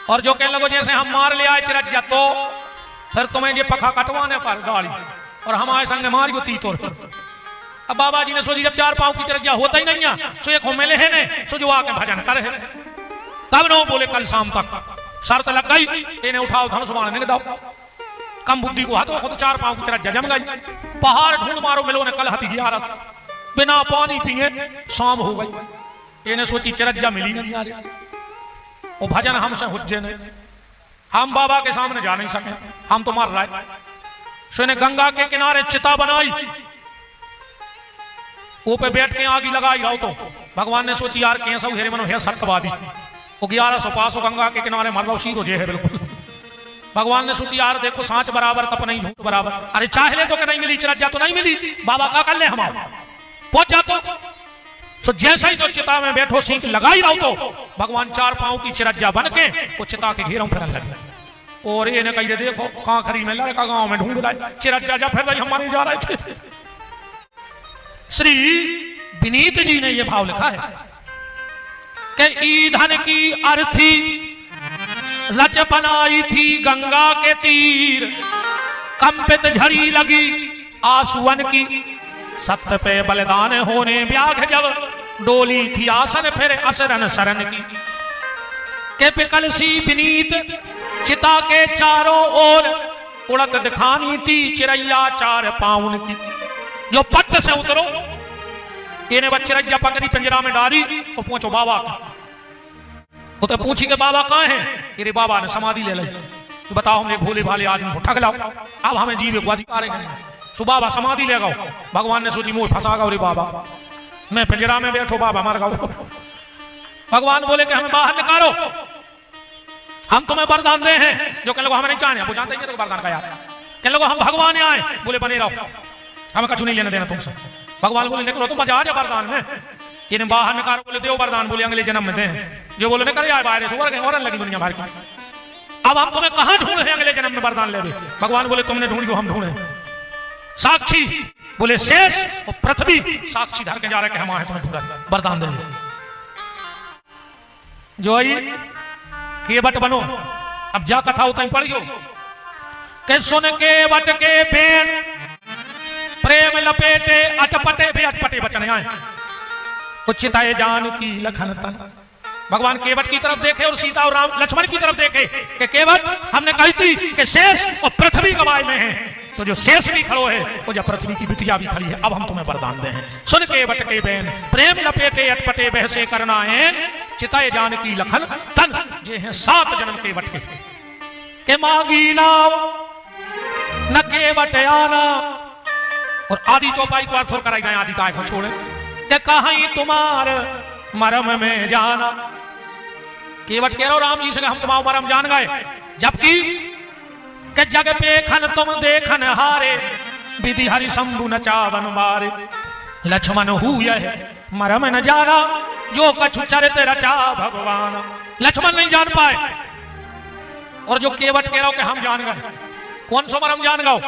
और जो कहने लगो जैसे हम मार ले आए चिरज तो फिर तुम्हें ये पखा कटवाने पर दाढ़ी, और हमारे संग मारियो तीतोर। अब बाबा जी ने सोची जब 4 पांव की चिरजा होता ही नहीं है सो एक मिले है ने सो जो आके भजन करे। तब नो बोले कल शाम तक शर्त लग गई, इन्हें उठाओ धनुष बाण निक दो। कम बुद्धि को हाथों खुद 4 पांव की चिरजा जम गई। पहाड़ ढूंढ मारो मिलो ने कल हती 11 बिना पानी पिए शाम हो गई। इन्हें सोची चिरजा मिली नहीं आ रही, वो भजन हमसे हुज्जे नहीं, हम बाबा के सामने जा नहीं सके, हम तो मर रहे। सो ने गंगा के किनारे चिता बनाई, वो पे बैठ के आगी लगाई रहो। तो भगवान ने सोची यार कैसा हेरे मनो है सत्यवादी, वो 1100 पास गंगा के किनारे मर रहा शीरो जे है बिल्कुल। भगवान ने सोची यार देखो सांच बराबर तप नहीं झूठ बराबर, अरे चाह ले तो कि नहीं मिली चिरजा तो नहीं मिली, बाबा का कर ले हम पहुंच जातो। तो जैसा ही तो चिता में बैठो सीख लगाई रहो तो भगवान 4 पांव की चिरजा बन के वो चिता के घेरों फिरन लगे। और ये कही दे देखो कहां खरी में लड़का गांव में ढूंढ रहा है, चिरजा जा फिर रही हमारे जा रहे थे। श्री विनीत जी ने यह भाव लिखा है कि ईंधन की अर्थी रच बनाई थी गंगा के तीर, कंपित झरी लगी आंसुअन की, सत्य पे बलिदान होने व्याघ जब डोली थी आसन फिर असरन शरण की। के पिकल सी विनीत चिता के चारों ओर उड़त दिखानी थी चिरैया 4 पाउन की, जो पट से उतरो, इन्हें बच्चे रज्जा पकड़ी पिंजरा में डाली और पहुंचो बाबा का। उतर पूछी के बाबा कहाँ हैं? अरे बाबा ने समाधि ले ली। तो बताओ हमने भोले भाले आदमी को ठग लाओ, अब हमें जीवे को अधिकार है। तो बाबा समाधि ले गओ। भगवान ने सोची मुंह फंसा गो रे बाबा, मैं पिंजरा में बैठो बाबा मर गओ। भगवान बोले कि हमें बाहर निकालो, हम तुम्हें वरदान दे हैं। जो कह लोग हमें नहीं चाहे, वो जानते हैं तो वरदान का यार कह लोग हम भगवान आए। बोले बने रहो, हमें कछु नहीं लेना देना तुमसे। भगवान बोले निकलो तुम मजा आ जा वरदान में। इन्हें बाहर निकालो, बोले दो वरदान। बोले अगले जन्म में दे। जो बोले निकल जाए बाहर से, और लगी दुनिया भर की। अब हम तुम्हें कहां ढूंढे अगले जन्म में वरदान ले। भगवान बोले तुमने ढूंढ हम ढूंढे साक्षी। बोले शेष और पृथ्वी साक्षी धर के जा रहे हम आए तुम्हें वरदान देंगे। जो आई केवट बनो। अब जा कथा होता ही पढ़ियो के सुन के वट के बेन प्रेम लपेटे अटपटे भी अटपटे बचने आए। उच्चताए जान की लखन तन। भगवान केवट की तरफ देखे और सीता और राम लक्ष्मण की तरफ देखे कि केवट हमने कही थी कि शेष और पृथ्वी गवाए में है, तो जो शेष भी खड़ो है वो जब पृथ्वी की बिटिया भी खड़ी है, अब हम तुम्हें वरदान दे हैं। सुन केवट के बेन प्रेम लपेटे अटपटे बहसे करना है, चिताए जान की लखन तन। ये हैं 7 जन्म केवट के मांगी नाव न केवट आना। और आदि चौपाई को अर्थ कराई गए, आदि काय को छोड़े कि कहीं तुम्हार मरम में जाना। केवट कह रहा राम जी से हम तुम्हारा मरम जान गए, जबकि के जग पे खन तुम देखन हारे, विधि हरि शंभु न चावन मारे। लक्ष्मण हुआ है मरम न जाना, जो कछु चरित रचा भगवान। लक्ष्मण नहीं जान पाए, और जो केवट कह रहा हो कि हम जान गए। कौन सो मरम जान गो?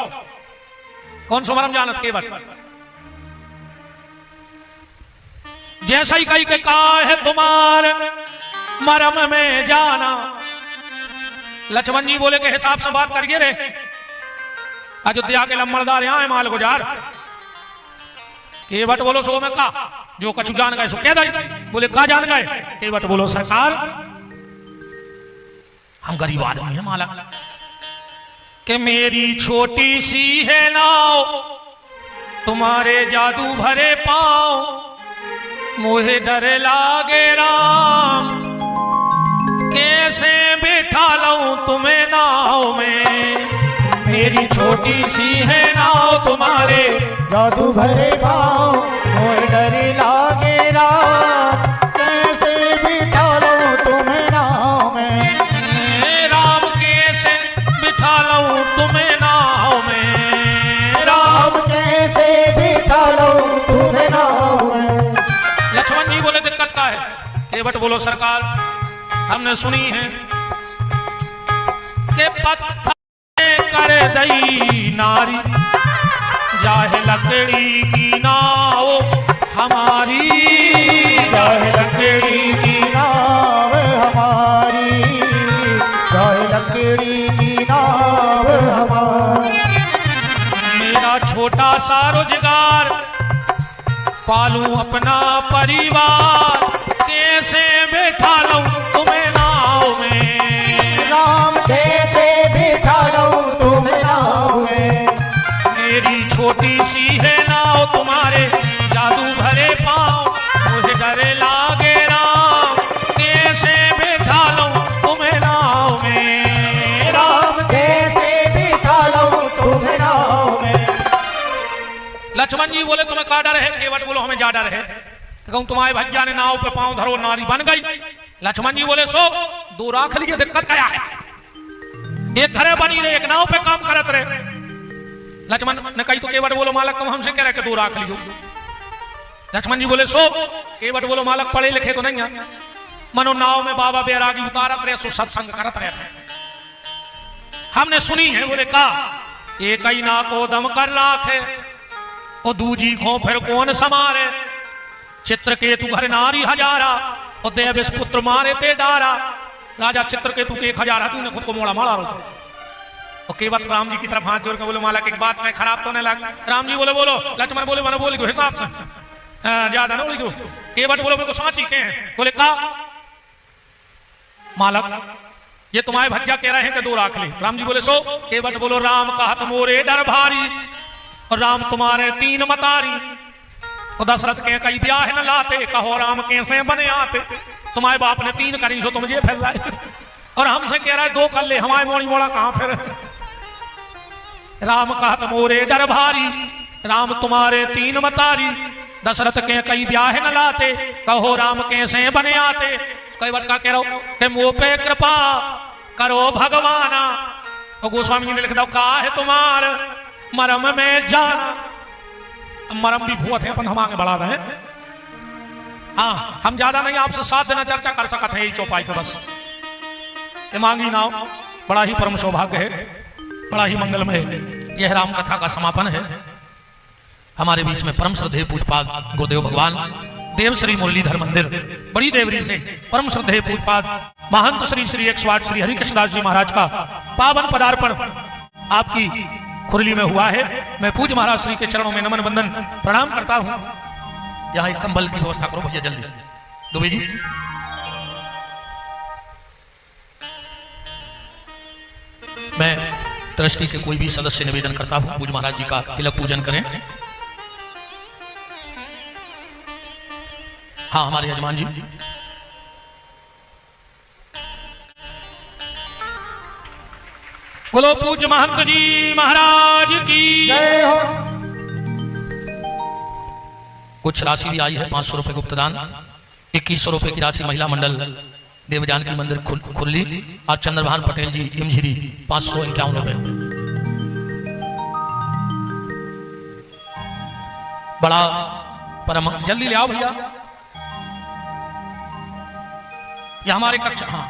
कौन सो मरम जानत केवट? जैसा ही कही के कहा है तुम्हारे मरम में जाना। लक्ष्मण जी बोले के हिसाब से बात करिए रे, अयोध्या के लम्बड़दार यहाँ है माल गुजार। केवट बोलो सो में का जो कछु जान गए सो कह दई। बोले का जान गए? केवट बोलो सरकार हम गरीब आदमी है माला कि मेरी छोटी सी है नाव, तुम्हारे जादू भरे पांव। मोहे डर लागे राम, कैसे बैठा लऊं तुम्हें नाव में। मेरी छोटी सी है नाव, तुम्हारे जादू भरे पाँव। मोहे डर लागे राम, कैसे बिठा लूं तुम्हें नाव में। राम कैसे बिठा लऊं तुम्हें नाव में। राम कैसे बिठा लूं तुम्हें नाव में। लक्ष्मण जी बोले दिक्कत का है? केवट बोलो सरकार हमने सुनी है कि पत्थर कर दई नारी, जाहे लकड़ी की नाव हमारी। चाहे लकड़ी की नाव हमारी, चाहे लकड़ी की नाव हमारी। मेरा छोटा सा रोजगार, पालूं अपना परिवार, कैसे बैठा लूं तुम्हें नाव में। राम कैसे बिठा लूं तुम्हें नाव में। मेरी छोटी सी है नाव, तुम्हारे जादू भरे पांव। मुझे डर लागे राम, कैसे बैठा लूं तुम्हें नाव में। राम कैसे बिठा लूं तुम्हें नाव में। लक्ष्मण जी बोले तुम्हें का डर है? केवट बोलो हमें जा डर है। कहूं तुम्हारे भैया ने नाव पे पांव धरो नारी बन गई। लक्ष्मण जी बोले सो 2 राख लिए दिक्कत क्या है? एक घरे बनी रहे, एक नाव पे काम करत रहे। लक्ष्मण ने कही तो केवट बोलो मालक तुम हमसे कह रहे कि 2 राख लियो। लक्ष्मण जी बोले सो। केवट बोलो मालक पढ़े लिखे तो नहीं है, मनो नाव में बाबा बैरागी उतारत रहे, सो सत्संग करत रहे थे, हमने सुनी है। बोले का एक ही ना को दम कर राखे, और दूजी को फिर कौन समारे। चित्रकेतु घर नारी हजारा, और देवेश पुत्र मारे ते डारा। राजा चित्रकेतु के 1000 हाथी ने खुद को मोड़ा मारा रोका। और केवट राम जी की तरफ हाथ जोड़ के बोले मालक एक बात में खराब तो नहीं लगा। राम जी बोले बोलो। लक्ष्मण बोले मैंने बोली क्यों हिसाब से ज्यादा ना बोली क्यों। केवट बोले मेरे को साची के हैं। बोले का मालक ये तुम्हारे भज्जा कह रहे हैं कि 2 राख ले। राम जी बोले सो। केवट बोलो राम का हथ मोरे डर भारी, और राम तुम्हारे 3 मतारी। और दशरथ के कई ब्याह न लाते, कहो राम कैसे बने आते। तुम्हारे बाप ने 3 करी सो तुम ये फैल रहा है, और हमसे कह रहा है 2 कर ले, हमारे मोड़ी मोड़ा कहां फिर। राम कहत मोरे डर भारी, राम तुम्हारे 3 मतारी। दशरथ के कई ब्याह न लाते, कहो राम कैसे बने आते। कई बार का कह रहा हूं कि मुंह पे कृपा करो भगवाना। और गोस्वामी जी ने लिख दो का है तुम्हार मरम में जाना। मरम भी भूत है, अपन हम आगे बढ़ा रहे हैं। हाँ, हम ज्यादा नहीं आपसे 7 दिन चर्चा कर सकते हैं यही चौपाई पे बस। मांगी नाव बड़ा ही परम सौभाग्य है, बड़ा ही मंगलमय है। यह राम कथा का समापन है। हमारे बीच में परम श्रद्धेय पूजपाद गुरुदेव भगवान देव श्री मुरलीधर मंदिर बड़ी देवरी से परम श्रद्धेय पूजपाद महंत श्री श्री 108 श्री हरिकृष्णदास जी महाराज का पावन पदार्पण आपकी खुरली में हुआ है। मैं पूज्य महाराज श्री के चरणों में नमन बंदन प्रणाम करता हूं। यहाँ एक कंबल की व्यवस्था करो भैया जल्दी, दुबे जी। मैं ट्रस्टी के कोई भी सदस्य निवेदन करता हूं पूज्य महाराज जी का तिलक पूजन करें। हाँ, हमारे यजमान जी। बोलो पूज्य महंत जी महाराज की जय हो। कुछ राशि भी आई है 500 रुपए गुप्तदान, 2100 रुपए की राशि महिला मंडल देवजानकी मंदिर खुरली और चंद्रभान पटेल जी इमझिरी 551 रुपए। बड़ा परम जल्दी ले आओ भैया, ये हमारे कक्षा। हाँ,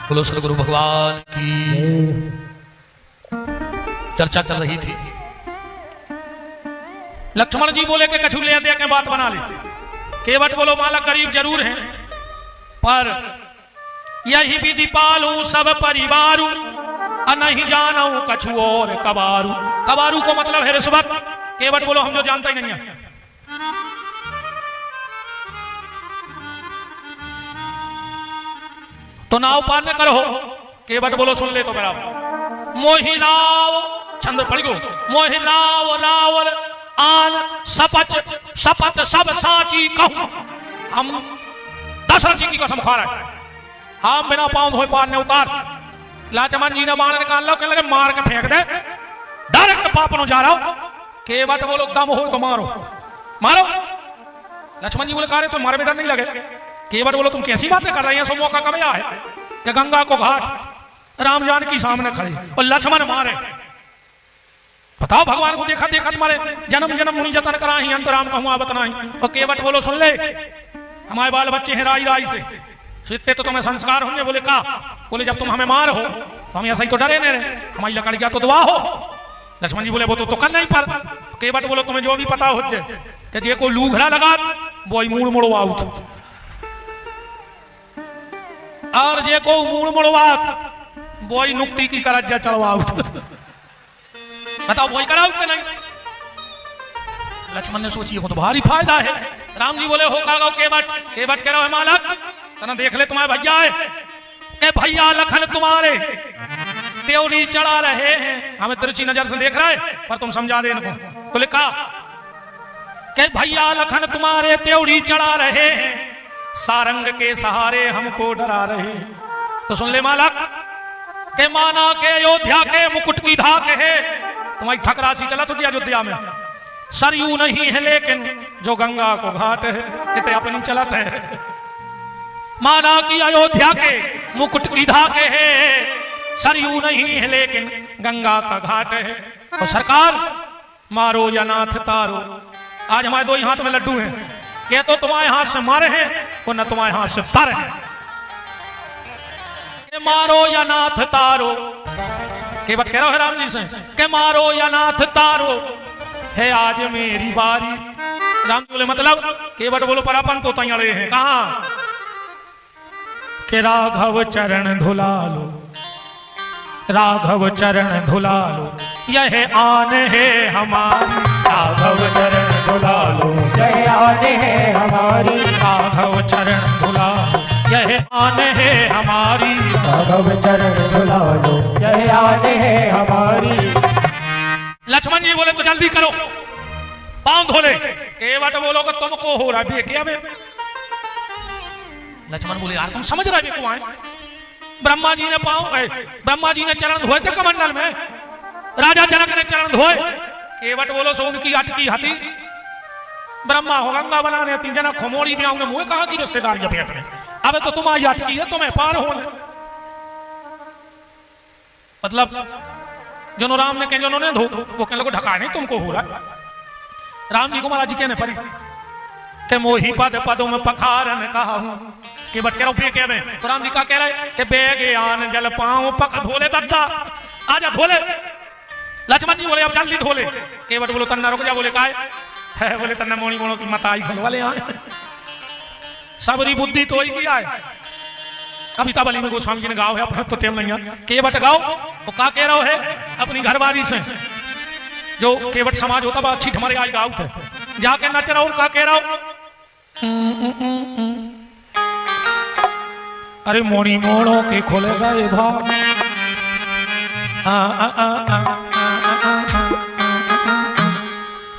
बोलो सदगुरु भगवान की। चर्चा चल रही थी, लक्ष्मण जी बोले कि कछु ले दे के बात बना ले। केवट बोलो मालक गरीब जरूर हैं, पर यही विधि पालू सब परिवारू, नहीं जानू कछु और कबारू। कबारू को मतलब है रिश्वत। केवट बोलो हम जो जानता ही नहीं है। तो नाव पार न करो। केवट बोलो सुन ले तो बराबर। मोहि नाव छंद पढ़ गो। मोहि नाव रावल आन सपच सपत सब साची कहूं। हम दशरथ जी की कसम खा रहे हैं, हम बिना पांव धोए पार ने उतार। लक्ष्मण जी ने बाण निकाल लो, लगे मार के फेंक दे, डायरेक्ट पापनो जा रहा हो। केवट बोलो दम हो तो मारो मारो। लक्ष्मण जी बोले कह रहे तो मारे बेटा नहीं लगे। केवट बोलो तुम कैसी बातें कर रही हैं, सो मौका कब आया है कि गंगा को घाट राम जानकी सामने खड़े और लक्ष्मण मारे। बताओ भगवान को देखा देखा तुम्हारे जन्म जन्म मुनि जतन कराही अंतराम कहूँ आवत नहीं। और केवट बोलो सुन ले, हमारे बाल बच्चे हैं राई राई से, इतने तो तुम्हें संस्कार होंगे। बोले का? बोले जब तुम हमें मार हो तो हम ऐसा ही तो डरे नहीं रहे, हमारी लकड़ी का तो दुआ हो। लक्ष्मण जी बोले वो तो कर नहीं पर। केवट बोलो तुम्हें जो भी पता हो कि जे को लूघरा लगा वो मूड़ मुड़ो आउट, और जे को मूड़ मुड़वात वो नुक्ति की करज्जा चढ़वाउत। बताओ वही कराओ कि नहीं? लक्ष्मण ने सोची वो तो भारी फायदा है। राम जी बोले हो का केवट? केवट कह रहा है मालक तना देख ले तुम्हारे भैया है के भैया लखन तुम्हारे त्योड़ी चढ़ा रहे हैं। हमें तिरछी नजर से देख रहा है पर तुम समझा दे इनको। तो लिखा के भैया लखन तुम्हारे त्योड़ी चढ़ा रहे हैं, सारंग के सहारे हमको डरा रहे हैं। तो सुन ले मालक के माना के अयोध्या के मुकुट की धाक है। तुम्हारी ठक राशि चला तुझे अयोध्या में सरयू नहीं है लेकिन जो गंगा को घाट है, इतने अपनी चलत है। माना कि अयोध्या के मुकुट की धाक है, सरयू नहीं है लेकिन गंगा का घाट है। तो सरकार मारो या नाथ तारो। आज हमारे दो ही हाथ में लड्डू हैं, ये तो तुम्हारे हाथ से मारे हैं और न तुम्हारे हाथ से तारे हैं। मारो या नाथ तारो। केवट कह रहा है राम जी से के मारो या नाथ तारो है आज मेरी बारी। राम जी बोले मतलब? केवट बोलो पर अपन तो तैयारे हैं कहा कि राघव चरण धुलालो, राघव चरण धुलालो यह आन है हमारी, राघव चरण धुलालो जय आन है हमारी, राघव चरण धुलालो यह आन है हमारी, राघव चरण धुलालो जय आन है हमारी। लक्ष्मण जी बोले तो जल्दी करो, पांव धोले। केवट बोलो कि तुमको हो रहा है क्या बे? लक्ष्मण बोले यार तुम समझ रहे हो आए? ब्रह्मा जी ने ब्रह्मा जी ने चरण धोए थे कमंडल में, राजा जनक ने चरण धोए। केवट बोलो सोन की अटकी हती, ब्रह्मा हो गंगा बनाने तीन जना खमोड़ी भी आऊंगे मुझे कहा की रिश्तेदारी भेंट में, अब तो तुम्हारी अटकी है तुम्हें पार होने। मतलब जो राम ने कहे जिन्होंने धो वो कहने को ढका नहीं तुमको हो रहा। राम जी को महाराज जी कहने पड़ी के मोही पद पदों में पखारन कहा हूं कि बट कह रहा क्या मैं, तो राम जी का कह रहा है कि बेगे आन जल पाऊं पक धोले दद्दा, आजा धोले। लक्ष्मण जी बोले अब जल्दी धोले। केवट बोलो तन्ना रुक जा, बोले का है? बोले तन्ना मोणी मोणों की मताई खोल वाले आए, सबरी बुद्धि तो ही किया है। कविता बली में गोस्वामी जी ने गाओ है, अपना तो टेम नहीं है। केवट गाओ वो का कह रहा है अपनी घरवाली से, जो केवट समाज होता अच्छी हमारे आज गाओ थे, जाके नच रहा हूं का कह रहा हूं अरे मोणी मोड़ों के खोले गए भाग,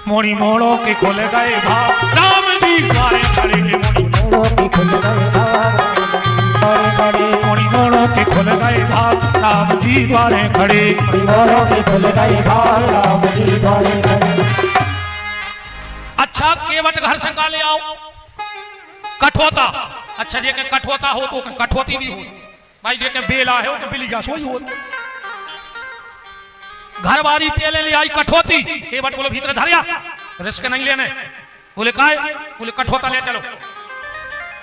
मोणी मोड़ों के खोले गए भाग, राम जी द्वारे खड़े के मोणी मोड़ों के खोले गए भाग, मोणी मोड़ों के खोले गए भाग, राम जी द्वारे खड़े, मोड़ों के खोले गए भाग, राम जी द्वारे खड़े। अच्छा केवट घर से का ले आओ कठोता। अच्छा जे के कठोता हो तो कठोती भी हो भाई, जे के बेला है वो बिली जा सोई हो। घरवारी पेले ले आई कठोती। केवट बोलो भीतर धरिया, रिस्क नहीं लेने। बोले काय? बोले कठोता ले चलो।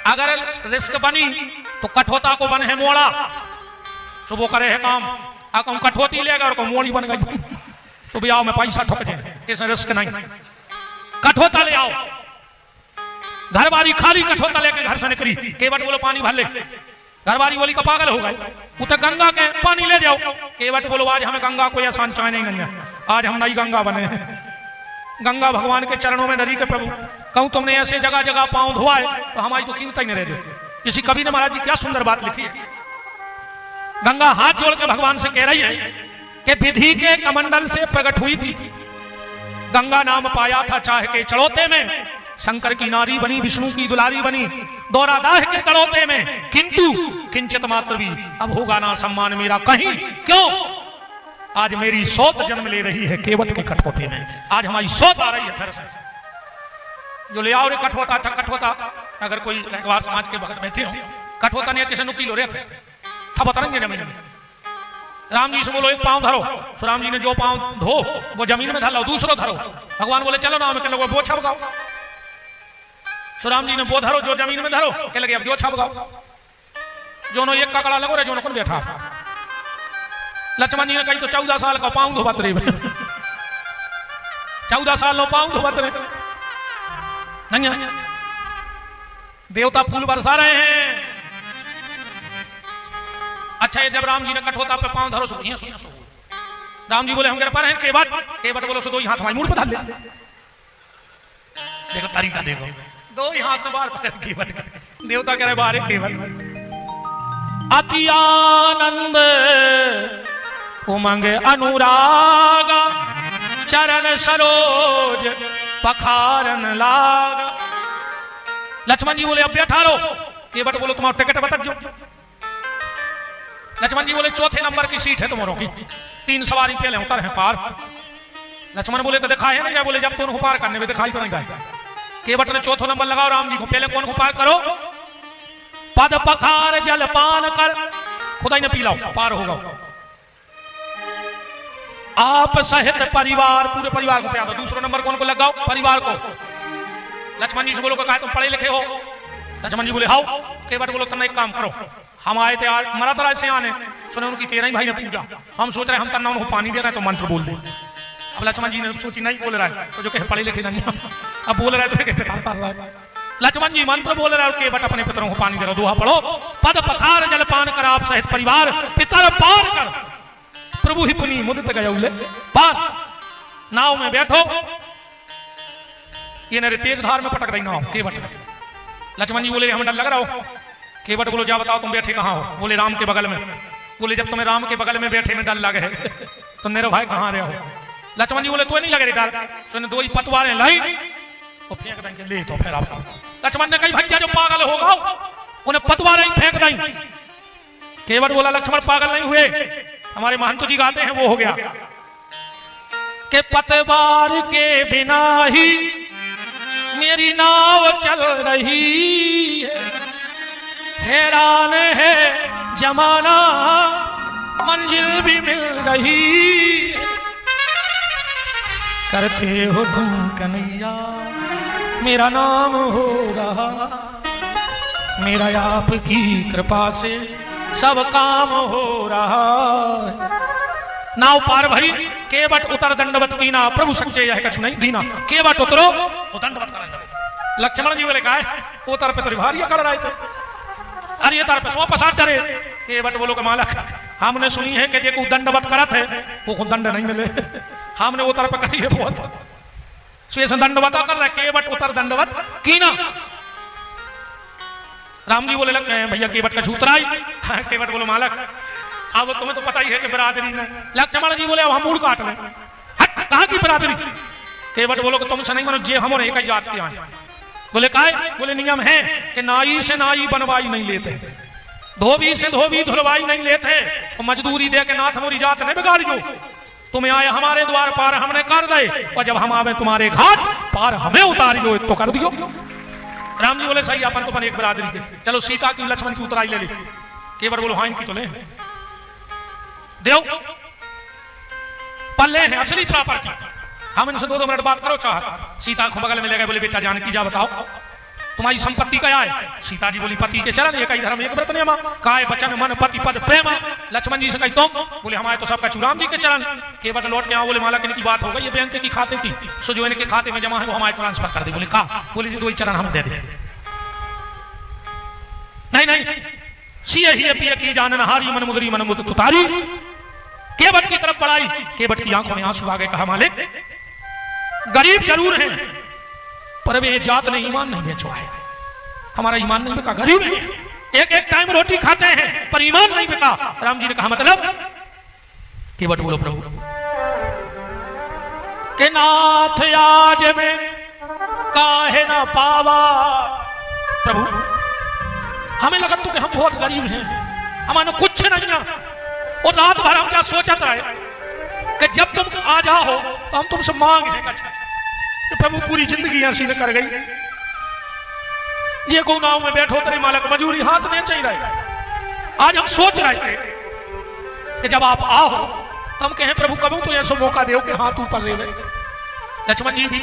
अगर रिस्क बनी तो कठोता को बने है मोड़ा, सुबह करे है काम, आकम कठोती लेगा और को मोड़ी बन गई तो भी आओ मैं पैसा ठोक जाए, इसमें रिस्क नहीं। कठोता ले आओ। घरवारी खाली कठोता लेके घर से निकली। केवट बोलो पानी भर ले। घरवारी बोली का पागल हो गए, उतर गंगा के पानी ले जाओ। केवट बोलो आज हमें गंगा कोई आसान चाय नहीं गंगा, आज हम नई गंगा बने हैं। गंगा भगवान के चरणों में नदी के प्रभु, कहूं तुमने ऐसे जगह जगह पांव धोआए तो हमारी तो कीमत ही नहीं रह जाए। इसी कवि ने महाराज जी क्या सुंदर बात लिखी है। गंगा हाथ जोड़ के भगवान से कह रही है कि विधि के कमंडल से प्रकट हुई थी, गंगा नाम पाया था चाह के चढ़ोते में, शंकर की नारी बनी विष्णु की दुलारी बनी, दौरादाह के तड़ोते में, किंतु किंचित मात्र भी अब होगा ना सम्मान मेरा कहीं। क्यों? आज मेरी सौत जन्म ले रही है केवट के कठोते में, आज हमारी सौत आ रही है फिर से। जो ले आओ रे कठोता। अच्छा कठोता अगर कोई अखबार समाज के भक्त बैठे हो, कठोता ने अच्छे से नुकील हो रहे थे, था बताएंगे जमीन में। राम जी से बोलो एक पांव धरो, तो राम जी ने जो पांव धो वो जमीन में धरो, दूसरो धरो। भगवान बोले चलो ना, हमें कहने लगे बोछा बगाओ। सो राम जी ने वो धरो जो जमीन में धरो, कह लगे अब जो छा बगाओ। जोनो एक ककड़ा लगो रे, जोनो कौन बैठा। लक्ष्मण जी ने कही तो 14 साल का पांव धोबत रे, 14 साल नो पांव धोबत रे। नहीं देवता फूल बरसा रहे हैं। अच्छा ये जब राम जी ने कठोता पे पांव धरो, सो राम जी बोले हम पर हैं केवट बोलो सो दो ही हाथ हमारी मूड पर धर ले। देखो तरीका देखो, दो ही हाथ से बाहर केवट। देवता कह रहे बाहर केवट। अति आनंद उमंग अनुराग, चरण सरोज पखारन लाग। लक्ष्मण जी बोले अब बैठा लो। केवट बोलो तुम्हारा टिकट बता जो। लक्ष्मण जी बोले चौथे नंबर की सीट है तुम्हारों की, 3 सवारी पहले उतर है पार। लक्ष्मण बोले तो दिखाए नहीं क्या? बोले जब तुम पार करने में दिखाई तो नहीं गए। केवट ने चौथा नंबर लगाओ राम जी को, पहले कौन को पार करो? पद पखार जल पान कर, खुदा ही ने पी लाओ पार होगा। आप सहित परिवार, पूरे परिवार को पिया दो। दूसरा नंबर कौन को लगाओ? परिवार को। लक्ष्मण जी से बोलो कहा तुम पढ़े लिखे हो? लक्ष्मण जी बोले हाउ। केवट बोलो तुम एक काम करो, हम आए थे आज मरा तरह से आने, सुने उनकी 13 भाई ने पूजा, हम सोच रहे हम तन्ना उनको पानी दे रहे हैं तो मंत्र बोल दे। अब लक्ष्मण जी ने सोची नहीं बोल रहा है, तो जो कहे पढ़े लिखे नहीं, अब बोल रहे थे लक्ष्मण जी मंत्र बोल रहे हो केवट अपने पितरों को पानी दे रहा, दोहा पढ़ो। पद पखार जल पान कर आप सहित परिवार पितर पार कर, प्रभु ही पुनी मुदित गए पार। नाव में बैठो, ये नरे तेज धार में पटक दी नाव केवट। लक्ष्मण जी बोले हमें डर लग रहा हो। केवट बोलो जा बताओ तुम बैठे कहाँ हो? बोले राम के बगल में। बोले जब तुम्हें राम के बगल में बैठे में डर लगे तो मेरे भाई कहाँ रहे हो? लक्ष्मण जी बोले तो नहीं लगे डर, तो दो ही पतवारें लाई तो फेंक देंगे ले। तो फिर आप लक्ष्मण ने कही भैया जो पागल होगा उन्हें पतवारें फेंक दें। केवट बोला लक्ष्मण पागल नहीं हुए, हमारे महंत जी गाते हैं वो हो गया कि पतवार के बिना ही मेरी नाव चल रही है, हैरान है जमाना मंजिल भी मिल रही है। करते हो तुम कन्हैया मेरा नाम हो रहा, मेरा आपकी कृपा से सब काम हो रहा। नाव पार भरी, केवट उतर दंडवत कीना, प्रभु सच्चे यह कछु नहीं दीना। केवट उतरो वो दंडवत कर। लक्ष्मण जी बोले का उतर पे तो भारी कर रहे थे, अरे ये तार पे सौ पसार करे। केवट बोलो के मालक हमने सुनी है कि जो दंडवत करत है वो दंड नहीं मिले, हमने उतर पे करी है बहुत दंडवत कर रहे। केवट उतर दंडवत कीना। राम जी बोले भैया केवट का झूतराई। केवट बोलो मालक अब तुम्हें तो पता ही है कि बरादरी में। लक्ष्मण जी बोले अब हम मूड काट लें। कहाँ की बरादरी? केवट बोलो कि तुमसे नहीं मानो जे हम एक ही जात के आए। बोले काय? बोले नियम है कि नाई से नाई बनवाई नहीं लेते, धोबी से धोबी धुलवाई नहीं लेते, तो मजदूरी दे के नाथ मोरी जात नहीं बिगाड़ियो। तुम्हें आए हमारे द्वार पार हमने कर दे, और जब हम आवे तुम्हारे घाट पार हमें उतारियो तो कर दियो। राम जी बोले सही अपन तो अपन एक बरादरी के, चलो सीता की लक्ष्मण की उतराई ले ली। केवट बोलो हाँ इनकी तो ले देव पल्ले हैं असली प्रॉपर्टी, हम इनसे 2 मिनट बात करो चाह। सीता को बगल में ले गए, बोले बेटा जानकी जा बताओ तुम्हारी संपत्ति क्या है? सीता जी बोली पति के चरण एक ही धर्म एक व्रत नियम, काय वचन मन पति पद प्रेम। लक्ष्मण जी से कही तुम? बोले हमारे तो सबका चुराम जी के चरण। केवट लौट के आओ, बोले मालक इनकी बात हो गई, ये बैंक की खाते की सो जो इनके खाते में जमा है वो हमारे ट्रांसफर कर दे। बोले कहा? बोले जी 2 ही चरण हमें दे दे। नहीं नहीं सीए ही पिए की जान नहारी मन मुदरी मन मुद तुतारी। केवट की तरफ बढ़ाई, केवट की आंखों में आंसू आ गए। कहा मालिक गरीब जरूर हैं पर वे जात ने ईमान नहीं बेचवा है, हमारा ईमान नहीं बिका। गरीब है, एक एक टाइम रोटी खाते हैं पर ईमान नहीं बिका। राम जी ने कहा मतलब? केवट बोलो प्रभु के नाथ आज में काहे ना पावा। प्रभु हमें लगा तो कि हम बहुत गरीब हैं, हमारे कुछ नहीं है, और रात भर हम क्या सोचते रहे कि जब तुम आ जाओ तो हम तुमसे मांग है। तो प्रभु पूरी जिंदगी ऐसी कर गई। ये को नाव में बैठो तेरे मालक मजूरी हाथ नहीं चाहिए। आज हम सोच रहे थे कि जब आप आओ तो हम कहें प्रभु कबू तो ऐसा मौका दो कि हाथ ऊपर ले। लक्ष्मण जी भी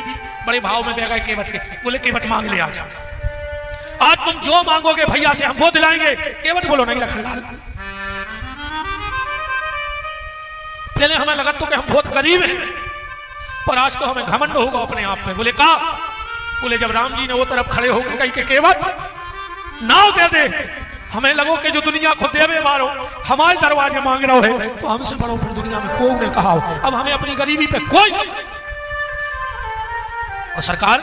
बड़े भाव में बह गए केवट के, बोले केवट मांग ले आज तुम जो मांगोगे भैया से हम वो दिलाएंगे। केवट बोलो नहीं लखनलाल, पहले हमें लगा तो कि हम बहुत गरीब हैं पर आज तो हमें घमंड होगा अपने आप पे। बोले का? बोले जब राम जी ने वो तरफ खड़े होकर कही के केवट नाव दे दे, हमें लगो कि जो दुनिया को देवे मारो हमारे दरवाजे मांग रहा है तो हमसे बड़ो फिर दुनिया में कोई ने कहा हो। अब हमें अपनी गरीबी पे कोई। और सरकार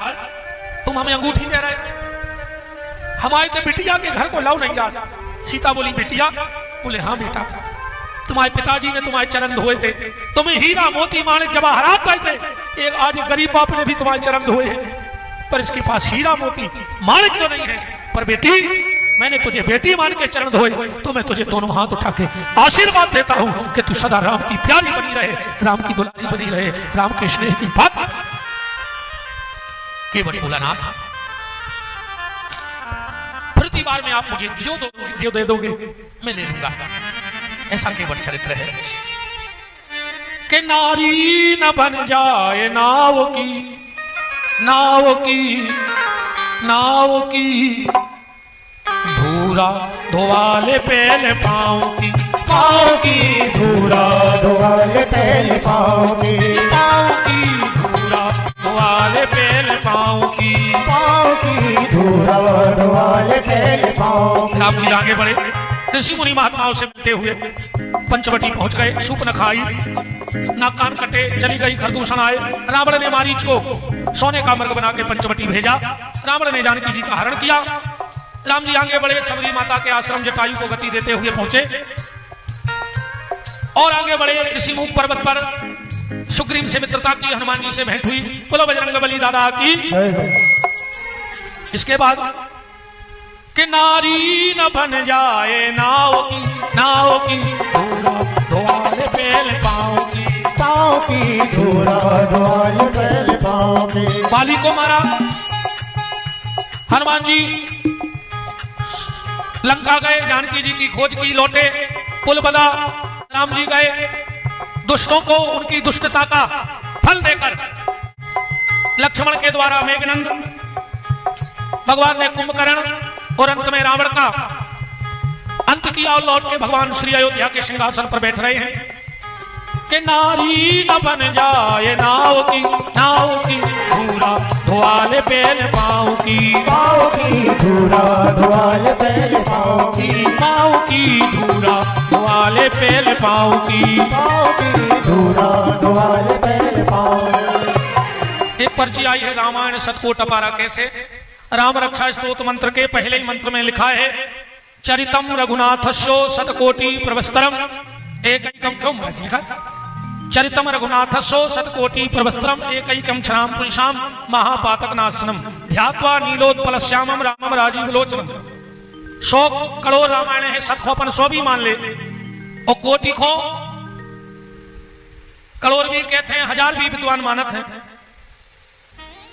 तुम हमें अंगूठी दे रहे, हमारे तो बिटिया के घर को लाओ नहीं जाता। सीता बोली बिटिया? बोले हाँ बेटा, तुम्हारे पिताजी ने तुम्हारे चरण धोए थे, तुम्हें हीरा मोती माणिक जवाहरात पाए थे, एक आज गरीब बाप ने भी तुम्हारे चरण धोए हैं पर इसके पास हीरा मोती माणिक तो नहीं है। पर बेटी मैंने तुझे बेटी मान के चरण धोए तो मैं तुझे दोनों हाथ उठा के आशीर्वाद देता हूं कि तू सदा राम की प्यारी बनी रहे, राम की दुलारी बनी रहे, राम के स्नेह की बात। केवट बोला नाथ प्रति बार में आप मुझे जो दे दोगे मैं ले लूंगा। ऐसा केवट चरित्र है कि नारी न बन जाए नाव की, नाव की, नाव की धूरा धोवाले पहले पाँव की, पाँव की धूरा धोवाले पहले पाँव की, पाँव की धूरा धूरा धुआले पेल पाँव की। पाँव की धूरा धुआले पेल पाँव की। राम जी आगे बढ़े, ऋषि मुनि महात्माओं से मिलते हुए पंचवटी पहुंच गए। सूप न खाई, नाक कान कटे, चली गई खरदूषण आए। रावण ने मारीच को सोने का मृग बना के पंचवटी भेजा। रावण ने जानकी जी का हरण किया। राम जी आगे बढ़े, सबरी माता के आश्रम जटायु को गति देते हुए पहुंचे और आगे बढ़े। ऋषिमुख पर्वत पर सुग्रीव से मित्रता की, हनुमान जी से भेंट हुई। बोलो बजरंगबली दादा की। इसके बाद कि नारी न बन जाए नाव की, नाव की धूरा धुआले पेल पाँव की। पाँव की धूरा धुआले पेल पाँव की। बाली को मारा। हनुमान जी लंका गए, जानकी जी की खोज की, लौटे, पुल बना। राम जी गए दुष्टों को उनकी दुष्टता का फल देकर लक्ष्मण के द्वारा मेघनंद भगवान ने कुंभकर्ण और अंत में रावण का अंत किया और लौट के भगवान श्री अयोध्या के सिंहासन पर बैठ रहे हैं कि नारी न बन जाए नाव की, नाव की धूरा धुआले पेल पाँव की। पाँव की धूरा धुआले पेल पाँव की। पाँव की धूरा धुआले पेल पाँव की। पाँव की धूरा धुआले पेल पाँव। एक पर्ची आई है रामायण सतकोट अपारा कैसे। राम रक्षा स्तोत्र मंत्र के पहले ही मंत्र में लिखा है चरितम रघुनाथस्यो शतकोटि प्रवस्त्रम एकैकम। क्यों महाराज लिखा चरितम रघुनाथस्यो शतकोटि प्रवस्त्रम एकैकम क्षणाम पुरुषाम महापातक नाशनम ध्यात्वा नीलोत्पलश्यामम रामम राजीव लोचनम। 100 करोड़ रामायण है, शत को अपन 100 भी मान ले और कोटि को करोड़ भी कहते हैं, 1000 भी विद्वान मानत हैं,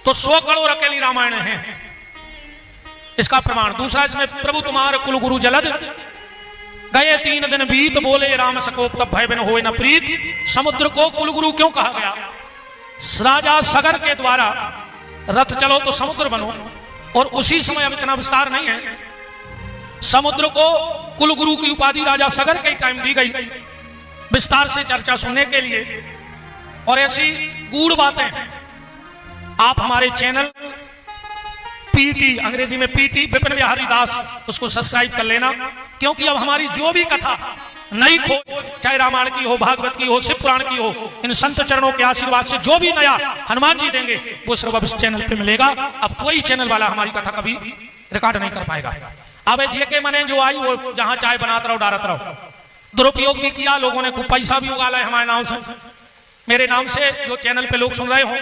तो 100 करोड़ अकेली रामायण है। इसका प्रमाण दूसरा, इसमें प्रभु तुम्हारे कुल गुरु जलद गए 3 दिन बीत बोले राम सकोप तब भय बिन होए न प्रीत। समुद्र को कुल गुरु क्यों कहा गया? राजा सगर के द्वारा रथ चलो तो समुद्र बनो, और उसी समय अब इतना विस्तार नहीं है। समुद्र को कुल गुरु की उपाधि राजा सगर के टाइम दी गई विस्तार से चर्चा सुनने के लिए। और ऐसी गूढ़ बातें आप हमारे चैनल पीटी, अंग्रेजी में पीटी विपिन बिहारी दास, उसको सब्सक्राइब कर लेना, क्योंकि अब हमारी जो भी कथा नई खोज, चाहे रामायण की हो, भागवत की हो, शिव पुराण की हो, इन संत चरणों के आशीर्वाद से जो भी नया हनुमान जी देंगे वो सिर्फ अब इस चैनल पे मिलेगा। अब कोई चैनल वाला हमारी कथा कभी रिकॉर्ड नहीं कर पाएगा। अब जेके मने जो आई वो जहां चाहे बनाते रहो, डालते रहो। दुरुपयोग भी किया लोगों ने, खूब पैसा भी उगाला है हमारे नाम से, मेरे नाम से जो चैनल पे लोग सुन रहे हो।